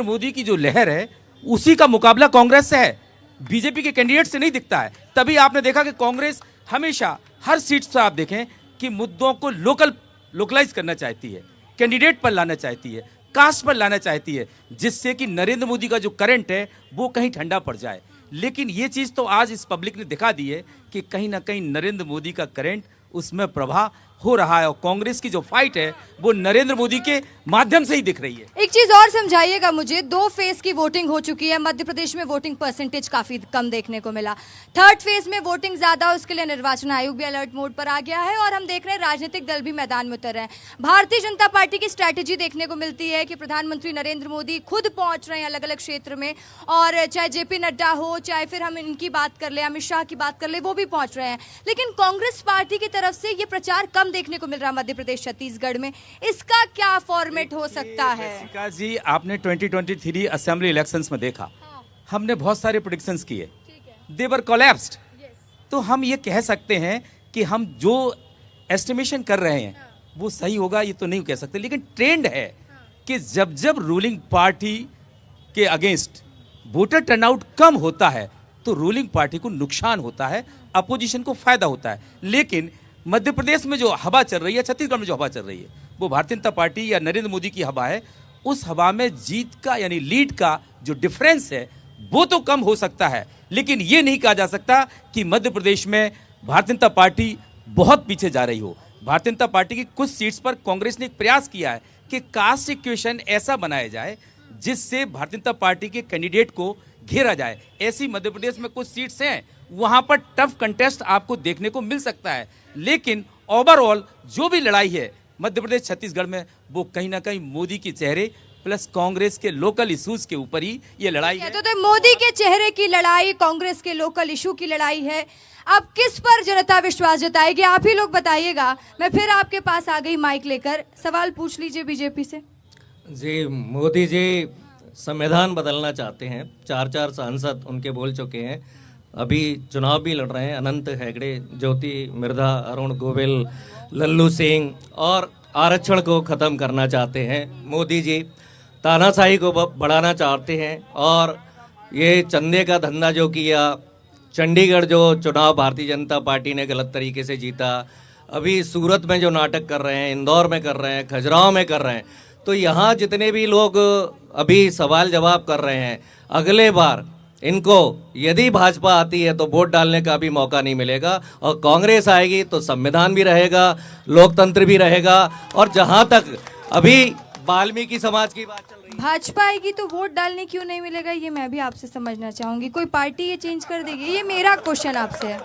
मोदी की जो लहर है उसी का मुकाबला कांग्रेस से है, बीजेपी के कैंडिडेट से नहीं दिखता है। तभी आपने देखा कि कांग्रेस हमेशा हर सीट से आप देखें कि मुद्दों को लोकलाइज करना चाहती है, कैंडिडेट पर लाना चाहती है, कास्ट पर लाना चाहती है, जिससे कि नरेंद्र मोदी का जो करंट है वो कहीं ठंडा पड़ जाए। लेकिन ये चीज़ तो आज इस पब्लिक ने दिखा दी है कि कहीं ना कहीं नरेंद्र मोदी का करंट उसमें प्रभाव हो रहा है और कांग्रेस की जो फाइट है वो नरेंद्र मोदी के माध्यम से ही दिख रही है। एक चीज और समझाइएगा मुझे, 2 फेज की वोटिंग हो चुकी है। मध्य प्रदेश में वोटिंग परसेंटेज काफी कम देखने को मिला। 3rd फेज में वोटिंग ज्यादा, उसके लिए निर्वाचन आयोग भी अलर्ट मोड पर आ गया है और हम देख रहे हैं राजनीतिक दल भी मैदान में उतर रहे हैं। भारतीय जनता पार्टी की स्ट्रैटेजी देखने को मिलती है कि प्रधानमंत्री नरेंद्र मोदी खुद पहुंच रहे हैं अलग अलग क्षेत्र में, और चाहे JP नड्डा हो, चाहे फिर हम इनकी बात कर ले, अमित शाह की बात कर ले, वो भी पहुंच रहे हैं। लेकिन कांग्रेस पार्टी की तरफ से ये प्रचार कम देखने को मिल रहा है मध्य प्रदेश छत्तीसगढ़ में। इसका क्या फॉर्मेट हो सकता है? रचिका जी, आपने 2023 असेंबली इलेक्शंस में देखा, हमने बहुत सारे प्रेडिक्शंस किए, दे वर कोलैप्स्ड। तो हम ये कह सकते हैं कि हम जो एस्टिमेशन कर रहे हैं वो सही होगा ये तो नहीं कह सकते, लेकिन ट्रेंड है कि जब जब रूलिंग पार्टी के अगेंस्ट वोटर टर्नआउट कम होता है तो रूलिंग पार्टी को नुकसान होता है, अपोजिशन को फायदा होता है। लेकिन मध्य प्रदेश में जो हवा चल रही है, छत्तीसगढ़ में जो हवा चल रही है, वो भारतीय जनता पार्टी या नरेंद्र मोदी की हवा है। उस हवा में जीत का यानी लीड का जो डिफरेंस है वो तो कम हो सकता है, लेकिन ये नहीं कहा जा सकता कि मध्य प्रदेश में भारतीय जनता पार्टी बहुत पीछे जा रही हो। भारतीय जनता पार्टी की कुछ सीट्स पर कांग्रेस ने एक प्रयास किया है कि कास्ट इक्वेशन ऐसा बनाया जाए जिससे भारतीय जनता पार्टी के कैंडिडेट को घेरा जाए। ऐसी मध्य प्रदेश में कुछ सीट्स हैं, वहां पर टफ कंटेस्ट आपको देखने को मिल सकता है। लेकिन ओवरऑल जो भी लड़ाई है मध्य प्रदेश छत्तीसगढ़ में, वो कहीं ना कहीं मोदी के चेहरे प्लस कांग्रेस के लोकल इश्यूज के ऊपर ही ये लड़ाई है। तो मोदी के चेहरे की लड़ाई, कांग्रेस के लोकल इशू की लड़ाई है। अब किस पर जनता विश्वास जताएगी, आप ही लोग बताइएगा। मैं फिर आपके पास आ गई माइक लेकर, सवाल पूछ लीजिए बीजेपी से। जी, मोदी जी संविधान बदलना चाहते हैं, 4 सांसद उनके बोल चुके हैं, अभी चुनाव भी लड़ रहे हैं। अनंत हेगड़े, ज्योति मिर्धा, अरुण गोविल, लल्लू सिंह, और आरक्षण को ख़त्म करना चाहते हैं मोदी जी। तानाशाही को बढ़ाना चाहते हैं, और ये चंदे का धंधा जो किया, चंडीगढ़ जो चुनाव भारतीय जनता पार्टी ने गलत तरीके से जीता, अभी सूरत में जो नाटक कर रहे हैं, इंदौर में कर रहे हैं, खजुराहो में कर रहे हैं, तो यहाँ जितने भी लोग अभी सवाल जवाब कर रहे हैं, अगले बार इनको यदि भाजपा आती है तो वोट डालने का भी मौका नहीं मिलेगा, और कांग्रेस आएगी तो संविधान भी रहेगा, लोकतंत्र भी रहेगा। और जहाँ तक अभी वाल्मीकि समाज की बात चल रही है, भाजपा आएगी तो वोट डालने क्यों नहीं मिलेगा, ये मैं भी आपसे समझना चाहूंगी। कोई पार्टी ये चेंज कर देगी, ये मेरा क्वेश्चन आपसे है।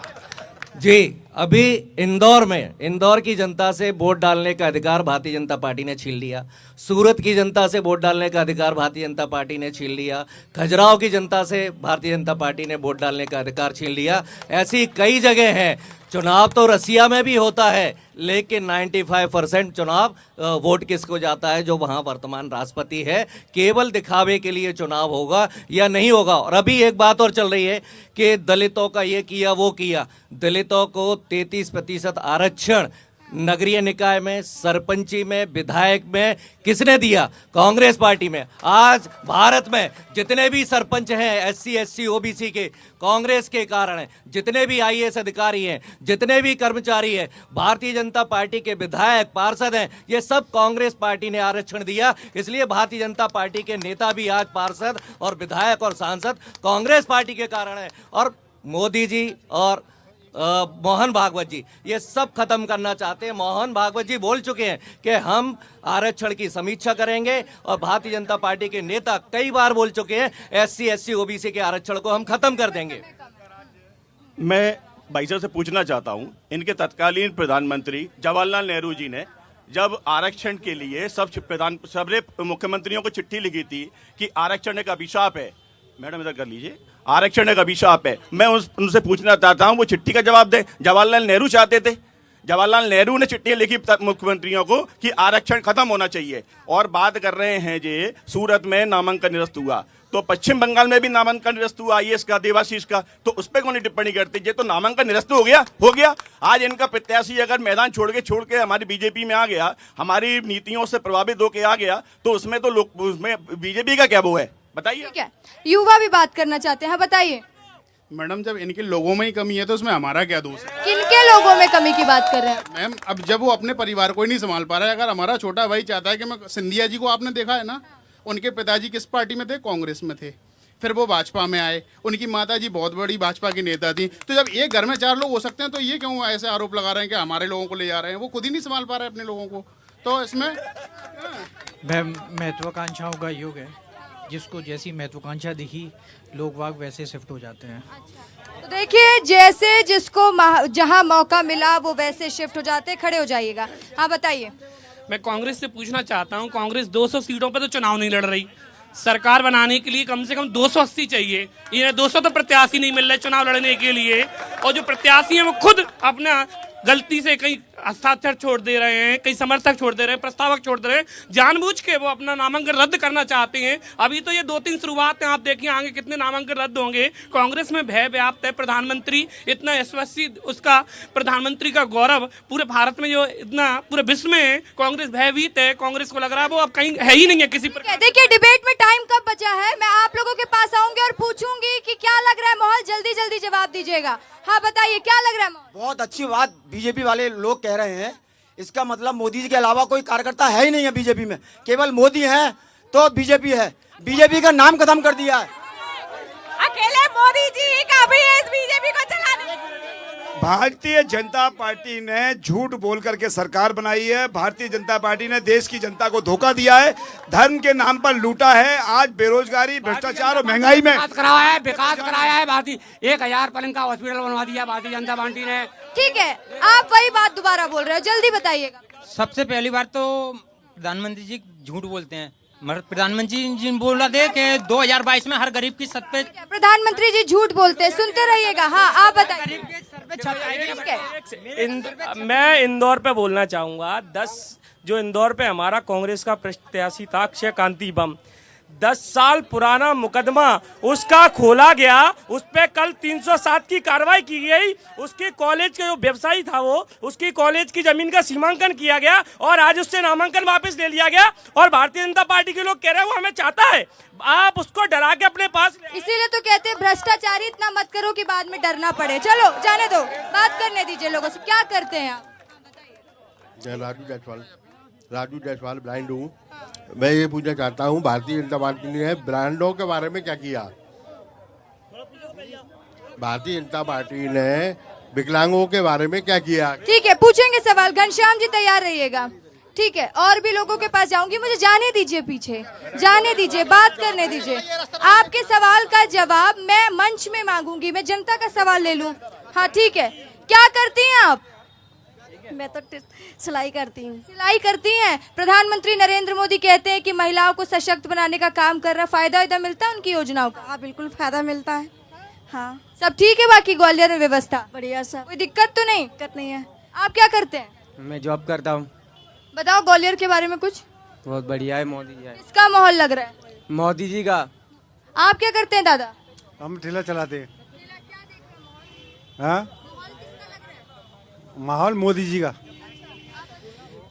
जी, अभी इंदौर की जनता से वोट डालने का अधिकार भारतीय जनता पार्टी ने छीन लिया, सूरत की जनता से वोट डालने का अधिकार भारतीय जनता पार्टी ने छीन लिया, खजुराहो की जनता से भारतीय जनता पार्टी ने वोट डालने का अधिकार छीन लिया। ऐसी कई जगह हैं। चुनाव तो रसिया में भी होता है, लेकिन 95% चुनाव वोट किसको जाता है, जो वहाँ वर्तमान राष्ट्रपति है। केवल दिखावे के लिए चुनाव होगा या नहीं होगा। और अभी एक बात और चल रही है कि दलितों का ये किया वो किया, दलितों को 33% आरक्षण नगरीय निकाय में, सरपंची में, विधायक में किसने दिया? कांग्रेस पार्टी में। आज भारत में जितने भी सरपंच हैं SC SC OBC के, कांग्रेस के कारण हैं। जितने भी IAS अधिकारी हैं, जितने भी कर्मचारी हैं, भारतीय जनता पार्टी के विधायक, पार्षद हैं, ये सब कांग्रेस पार्टी ने आरक्षण दिया। इसलिए भारतीय जनता पार्टी के नेता भी आज पार्षद और विधायक और सांसद कांग्रेस पार्टी के कारण हैं। और मोदी जी और मोहन भागवत जी ये सब खत्म करना चाहते हैं। मोहन भागवत जी बोल चुके हैं कि हम आरक्षण की समीक्षा करेंगे, और भारतीय जनता पार्टी के नेता कई बार बोल चुके हैं SC SC OBC के आरक्षण को हम खत्म कर देंगे। मैं भाई साहब से पूछना चाहता हूं, इनके तत्कालीन प्रधानमंत्री जवाहरलाल नेहरू जी ने जब आरक्षण के लिए सबने मुख्यमंत्रियों को चिट्ठी लिखी थी कि आरक्षण एक अभिशाप है, मैडम इधर कर लीजिए, आरक्षण एक अभिशाप है, मैं उनसे पूछना चाहता हूं वो चिट्ठी का जवाब दे। जवाहरलाल नेहरू चाहते थे, जवाहरलाल नेहरू ने चिट्ठी लिखी मुख्यमंत्रियों को कि आरक्षण खत्म होना चाहिए। और बात कर रहे हैं जे सूरत में नामांकन निरस्त हुआ, तो पश्चिम बंगाल में भी नामांकन निरस्त हुआ IAS का, देवाशीष का, तो उस पर कौन टिप्पणी करती है? तो नामांकन निरस्त हो गया। आज इनका प्रत्याशी अगर मैदान छोड़ के हमारी बीजेपी में आ गया, हमारी नीतियों से प्रभावित होकर आ गया, तो उसमें तो उसमें बीजेपी का क्या वो है, बताइए। क्या युवा भी बात करना चाहते हैं, बताइए। मैडम, जब इनके लोगों में ही कमी है तो उसमें हमारा क्या दोष है? किनके लोगों में कमी की बात कर रहे हैं मैम? अब जब वो अपने परिवार को ही नहीं संभाल पा रहा है, अगर हमारा छोटा भाई चाहता है कि मैं, सिंधिया जी को आपने देखा है ना, उनके पिताजी किस पार्टी में थे? कांग्रेस में थे, फिर वो भाजपा में आए, उनकी माता जी बहुत बड़ी भाजपा की नेता थी। तो जब एक घर में 4 लोग हो सकते हैं तो ये क्यों ऐसे आरोप लगा रहे हैं कि हमारे लोगों को ले जा रहे हैं? वो खुद ही नहीं संभाल पा रहे अपने लोगों को, तो इसमें महत्वाकांक्षाओं का युग है, जिसको जैसी महत्वाकांक्षा दिखी लोग वाग वैसे शिफ्ट हो जाते हैं। तो देखिए, जैसे जिसको जहां मौका मिला वो वैसे शिफ्ट हो जाते। खड़े हो जाइएगा। हाँ बताइए। मैं कांग्रेस से पूछना चाहता हूं, कांग्रेस 200 सीटों पर तो चुनाव नहीं लड़ रही, सरकार बनाने के लिए कम से कम 280 चाहिए। इन्हें 200 तो प्रत्याशी नहीं मिल रहे चुनाव लड़ने के लिए, और जो प्रत्याशी हैं वो खुद अपना गलती से कहीं हस्ताक्षर छोड़ दे रहे हैं, कई समर्थक छोड़ दे रहे हैं, प्रस्तावक छोड़ दे रहे हैं, जानबूझ के वो अपना नामांकन रद्द करना चाहते हैं। अभी तो ये 2-3 शुरुआत है, आप देखिए आगे कितने नामांकन रद्द होंगे। कांग्रेस में भय व्याप्त है। प्रधानमंत्री इतना यशस्वी, उसका प्रधानमंत्री का गौरव पूरे भारत में, जो इतना पूरे विश्व में कांग्रेस भयभीत है। कांग्रेस को लग रहा है वो अब कहीं है ही नहीं है किसी पर। देखिए डिबेट में टाइम कब बचा है, मैं आप लोगों के पास आऊंगी और पूछूंगी कि क्या लग रहा है माहौल, जल्दी जल्दी जवाब दीजिएगा। हाँ बताइए क्या लग रहा है माहौल? बहुत अच्छी बात बीजेपी वाले लोग कह रहे हैं। इसका मतलब मोदी जी के अलावा कोई कार्यकर्ता है ही नहीं है बीजेपी में, केवल मोदी है तो बीजेपी है। बीजेपी का नाम खत्म कर दिया है। अकेले मोदी जी काफी है इस बीजेपी को चलाने। भारतीय जनता पार्टी ने झूठ बोल करके सरकार बनाई है। भारतीय जनता पार्टी ने देश की जनता को धोखा दिया है, धर्म के नाम पर लूटा है। आज बेरोजगारी, भ्रष्टाचार और महंगाई में विकास कराया है भारतीय। 1000 पलंग का हॉस्पिटल बनवा दिया भारतीय जनता पार्टी ने। ठीक है, आप वही बात दोबारा बोल रहे हो, जल्दी बताइएगा। सबसे पहली बार तो प्रधानमंत्री जी झूठ बोलते हैं। प्रधानमंत्री जी बोल रहे थे कि 2022 में हर गरीब की छत पे। प्रधानमंत्री जी झूठ बोलते हैं, सुनते रहिएगा। हाँ आप बताइए। मैं इंदौर पे बोलना चाहूँगा। 10 जो इंदौर पे हमारा कांग्रेस का प्रत्याशी था अक्षय कांति बम, 10 साल पुराना मुकदमा उसका खोला गया। उस पे कल 307 की कार्रवाई की गई। उसके कॉलेज के जो व्यवसायी था वो, उसकी कॉलेज की जमीन का सीमांकन किया गया और आज उससे नामांकन वापस ले लिया गया। और भारतीय जनता पार्टी के लोग कह रहे हैं वो हमें चाहता है, आप उसको डरा के अपने पास। इसीलिए तो कहते हैं भ्रष्टाचारी इतना मत करो कि बाद में डरना पड़े। चलो जाने दो, बात करने दीजिए लोगों से। क्या करते हैं आप? राजू जायसवाल ब्लाइंड हूँ। मैं ये पूछना चाहता हूँ भारतीय जनता पार्टी ने ब्रांडों के बारे में क्या किया? भारतीय जनता पार्टी ने विकलांगों के बारे में क्या किया? ठीक है, पूछेंगे सवाल। घनश्याम जी तैयार रहिएगा। ठीक है, और भी लोगों के पास जाऊंगी, मुझे जाने दीजिए, पीछे जाने दीजिए, बात करने दीजिए। आपके सवाल का जवाब मैं मंच में मांगूंगी, मैं जनता का सवाल ले लूं। हाँ ठीक है, क्या करती हैं आप? मैं तो सिलाई करती हूँ। सिलाई करती हैं। प्रधानमंत्री नरेंद्र मोदी कहते हैं कि महिलाओं को सशक्त बनाने का काम कर रहा है, फायदा मिलता है उनकी योजनाओं का? हाँ बिल्कुल फायदा मिलता है। हाँ सब ठीक है। बाकी ग्वालियर में व्यवस्था बढ़िया, सब कोई दिक्कत तो नहीं? दिक्कत नहीं है। आप क्या करते हैं? मैं जॉब करता हूँ। बताओ ग्वालियर के बारे में कुछ। बहुत बढ़िया है मोदी जी। किसका माहौल लग रहा है? मोदी जी का। आप क्या करते हैं दादा? हम ठेला चलाते हैं। हाँ माहौल मोदी जी का।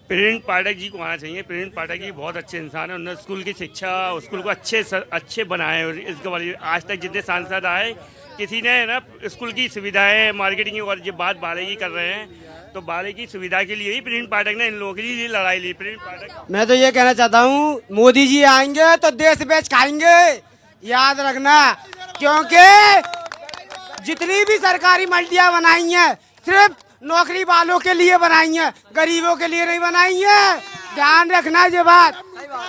प्रेरण पाठक जी को आना चाहिए। प्रेरण पाठक जी बहुत अच्छे इंसान है। उन्होंने स्कूल की शिक्षा, स्कूल को अच्छे बनाए। और इसके वाली आज तक जितने सांसद आए, किसी ने ना स्कूल की सुविधाएं, मार्केटिंग और ये बात बाले की कर रहे हैं, तो बाले की सुविधा के लिए ही प्रेरण पाठक ने इन लोगों के लिए लड़ाई ली। प्रेरण पाठक, मैं तो ये कहना चाहता हूँ मोदी जी आएंगे तो देश बेच खाएंगे, याद रखना। क्योंकि जितनी भी सरकारी मंडियाँ बनाई हैं सिर्फ नौकरी वालों के लिए बनाई है, गरीबों के लिए नहीं बनाई है। ध्यान रखना ये बात।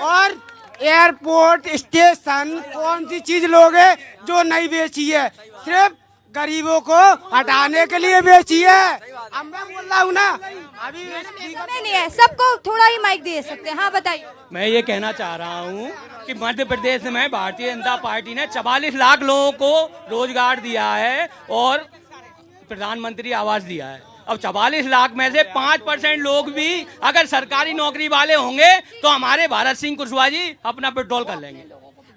और एयरपोर्ट स्टेशन कौन सी चीज लोगे जो नहीं बेची है, सिर्फ गरीबों को हटाने के लिए बेची है। अब मैं बोल रहा हूँ ना, अभी नहीं है, सबको थोड़ा ही माइक दे सकते हैं। हाँ बताइए। मैं ये कहना चाह रहा हूँ कि मध्य प्रदेश में भारतीय जनता पार्टी ने 44 लाख लोगों को रोजगार दिया है और प्रधानमंत्री आवास दिया है। अब 44 लाख में से 5% लोग भी अगर सरकारी नौकरी वाले होंगे तो हमारे भारत सिंह कुशवाहा जी अपना पेट्रोल कर लेंगे।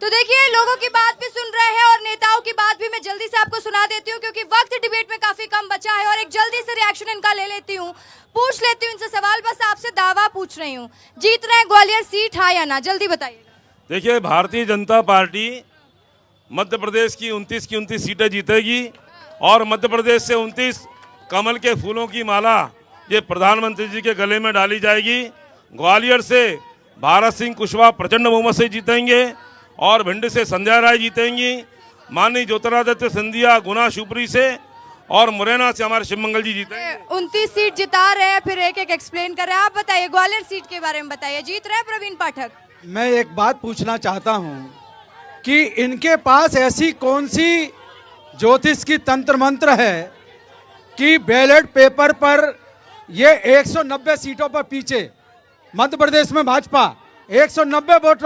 तो देखिए लोगों की बात भी सुन रहे हैं और नेताओं की बात भी मैं जल्दी से आपको सुना देती हूँ क्योंकि वक्त डिबेट में काफी कम बचा है। और एक जल्दी से रिएक्शन इनका ले लेती हूँ, पूछ लेती हूँ इनसे सवाल। बस आपसे दावा पूछ रही हूँ, जीत रहे हैं ग्वालियर सीट, हाँ या ना? जल्दी बताइए। देखिए, भारतीय जनता पार्टी मध्य प्रदेश की 29 सीटें जीतेगी और मध्य प्रदेश से 29 कमल के फूलों की माला ये प्रधानमंत्री जी के गले में डाली जाएगी। ग्वालियर से भारत सिंह कुशवाहा प्रचंड बहुमत से जीतेंगे और भिंड से संध्या राय जीतेंगी। माननीय ज्योतिरादित्य सिंधिया गुना शिवपुरी से और मुरैना से हमारे शिवमंगल जी जीतेंगे। 29 सीट जिता रहे हैं, फिर एक एक एक्सप्लेन कर रहे हैं। आप बताइए ग्वालियर सीट के बारे में बताइए, जीत रहे हैं प्रवीण पाठक। मैं एक बात पूछना चाहता हूँ कि इनके पास ऐसी कौन सी ज्योतिष की तंत्र मंत्र है कि बैलेट पेपर पर ये 190 सीटों पर पीछे, मध्य प्रदेश में भाजपा 190 वोट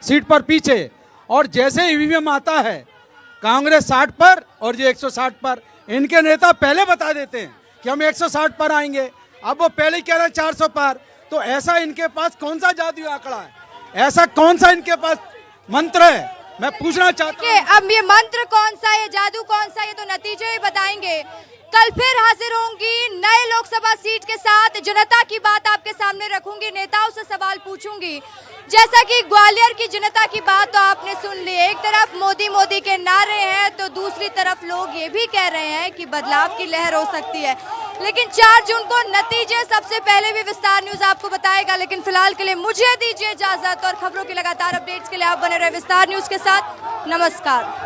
सीट पर पीछे, और जैसे ईवीएम आता है कांग्रेस 60 पर और ये 160 पर। इनके नेता पहले बता देते हैं कि हम 160 पर आएंगे। अब वो पहले कह रहे हैं 400 पार। तो ऐसा इनके पास कौन सा जादू आंकड़ा है, ऐसा कौन सा इनके पास मंत्र है, मैं पूछना चाहता हूं। अब ये मंत्र कौन सा, ये जादू कौन सा, ये तो नतीजे ही बताएंगे। कल फिर हाजिर होंगी नए लोकसभा सीट के साथ, जनता की बात आपके सामने रखूंगी, नेताओं से सवाल पूछूंगी। जैसा कि ग्वालियर की जनता की बात तो आपने सुन ली, एक तरफ मोदी मोदी के नारे हैं तो दूसरी तरफ लोग ये भी कह रहे हैं कि बदलाव की लहर हो सकती है। लेकिन 4 जून को नतीजे सबसे पहले भी विस्तार न्यूज आपको बताएगा। लेकिन फिलहाल के लिए मुझे दीजिए इजाजत, और खबरों की लगातार अपडेट्स के लिए आप बने रहे विस्तार न्यूज के साथ। नमस्कार।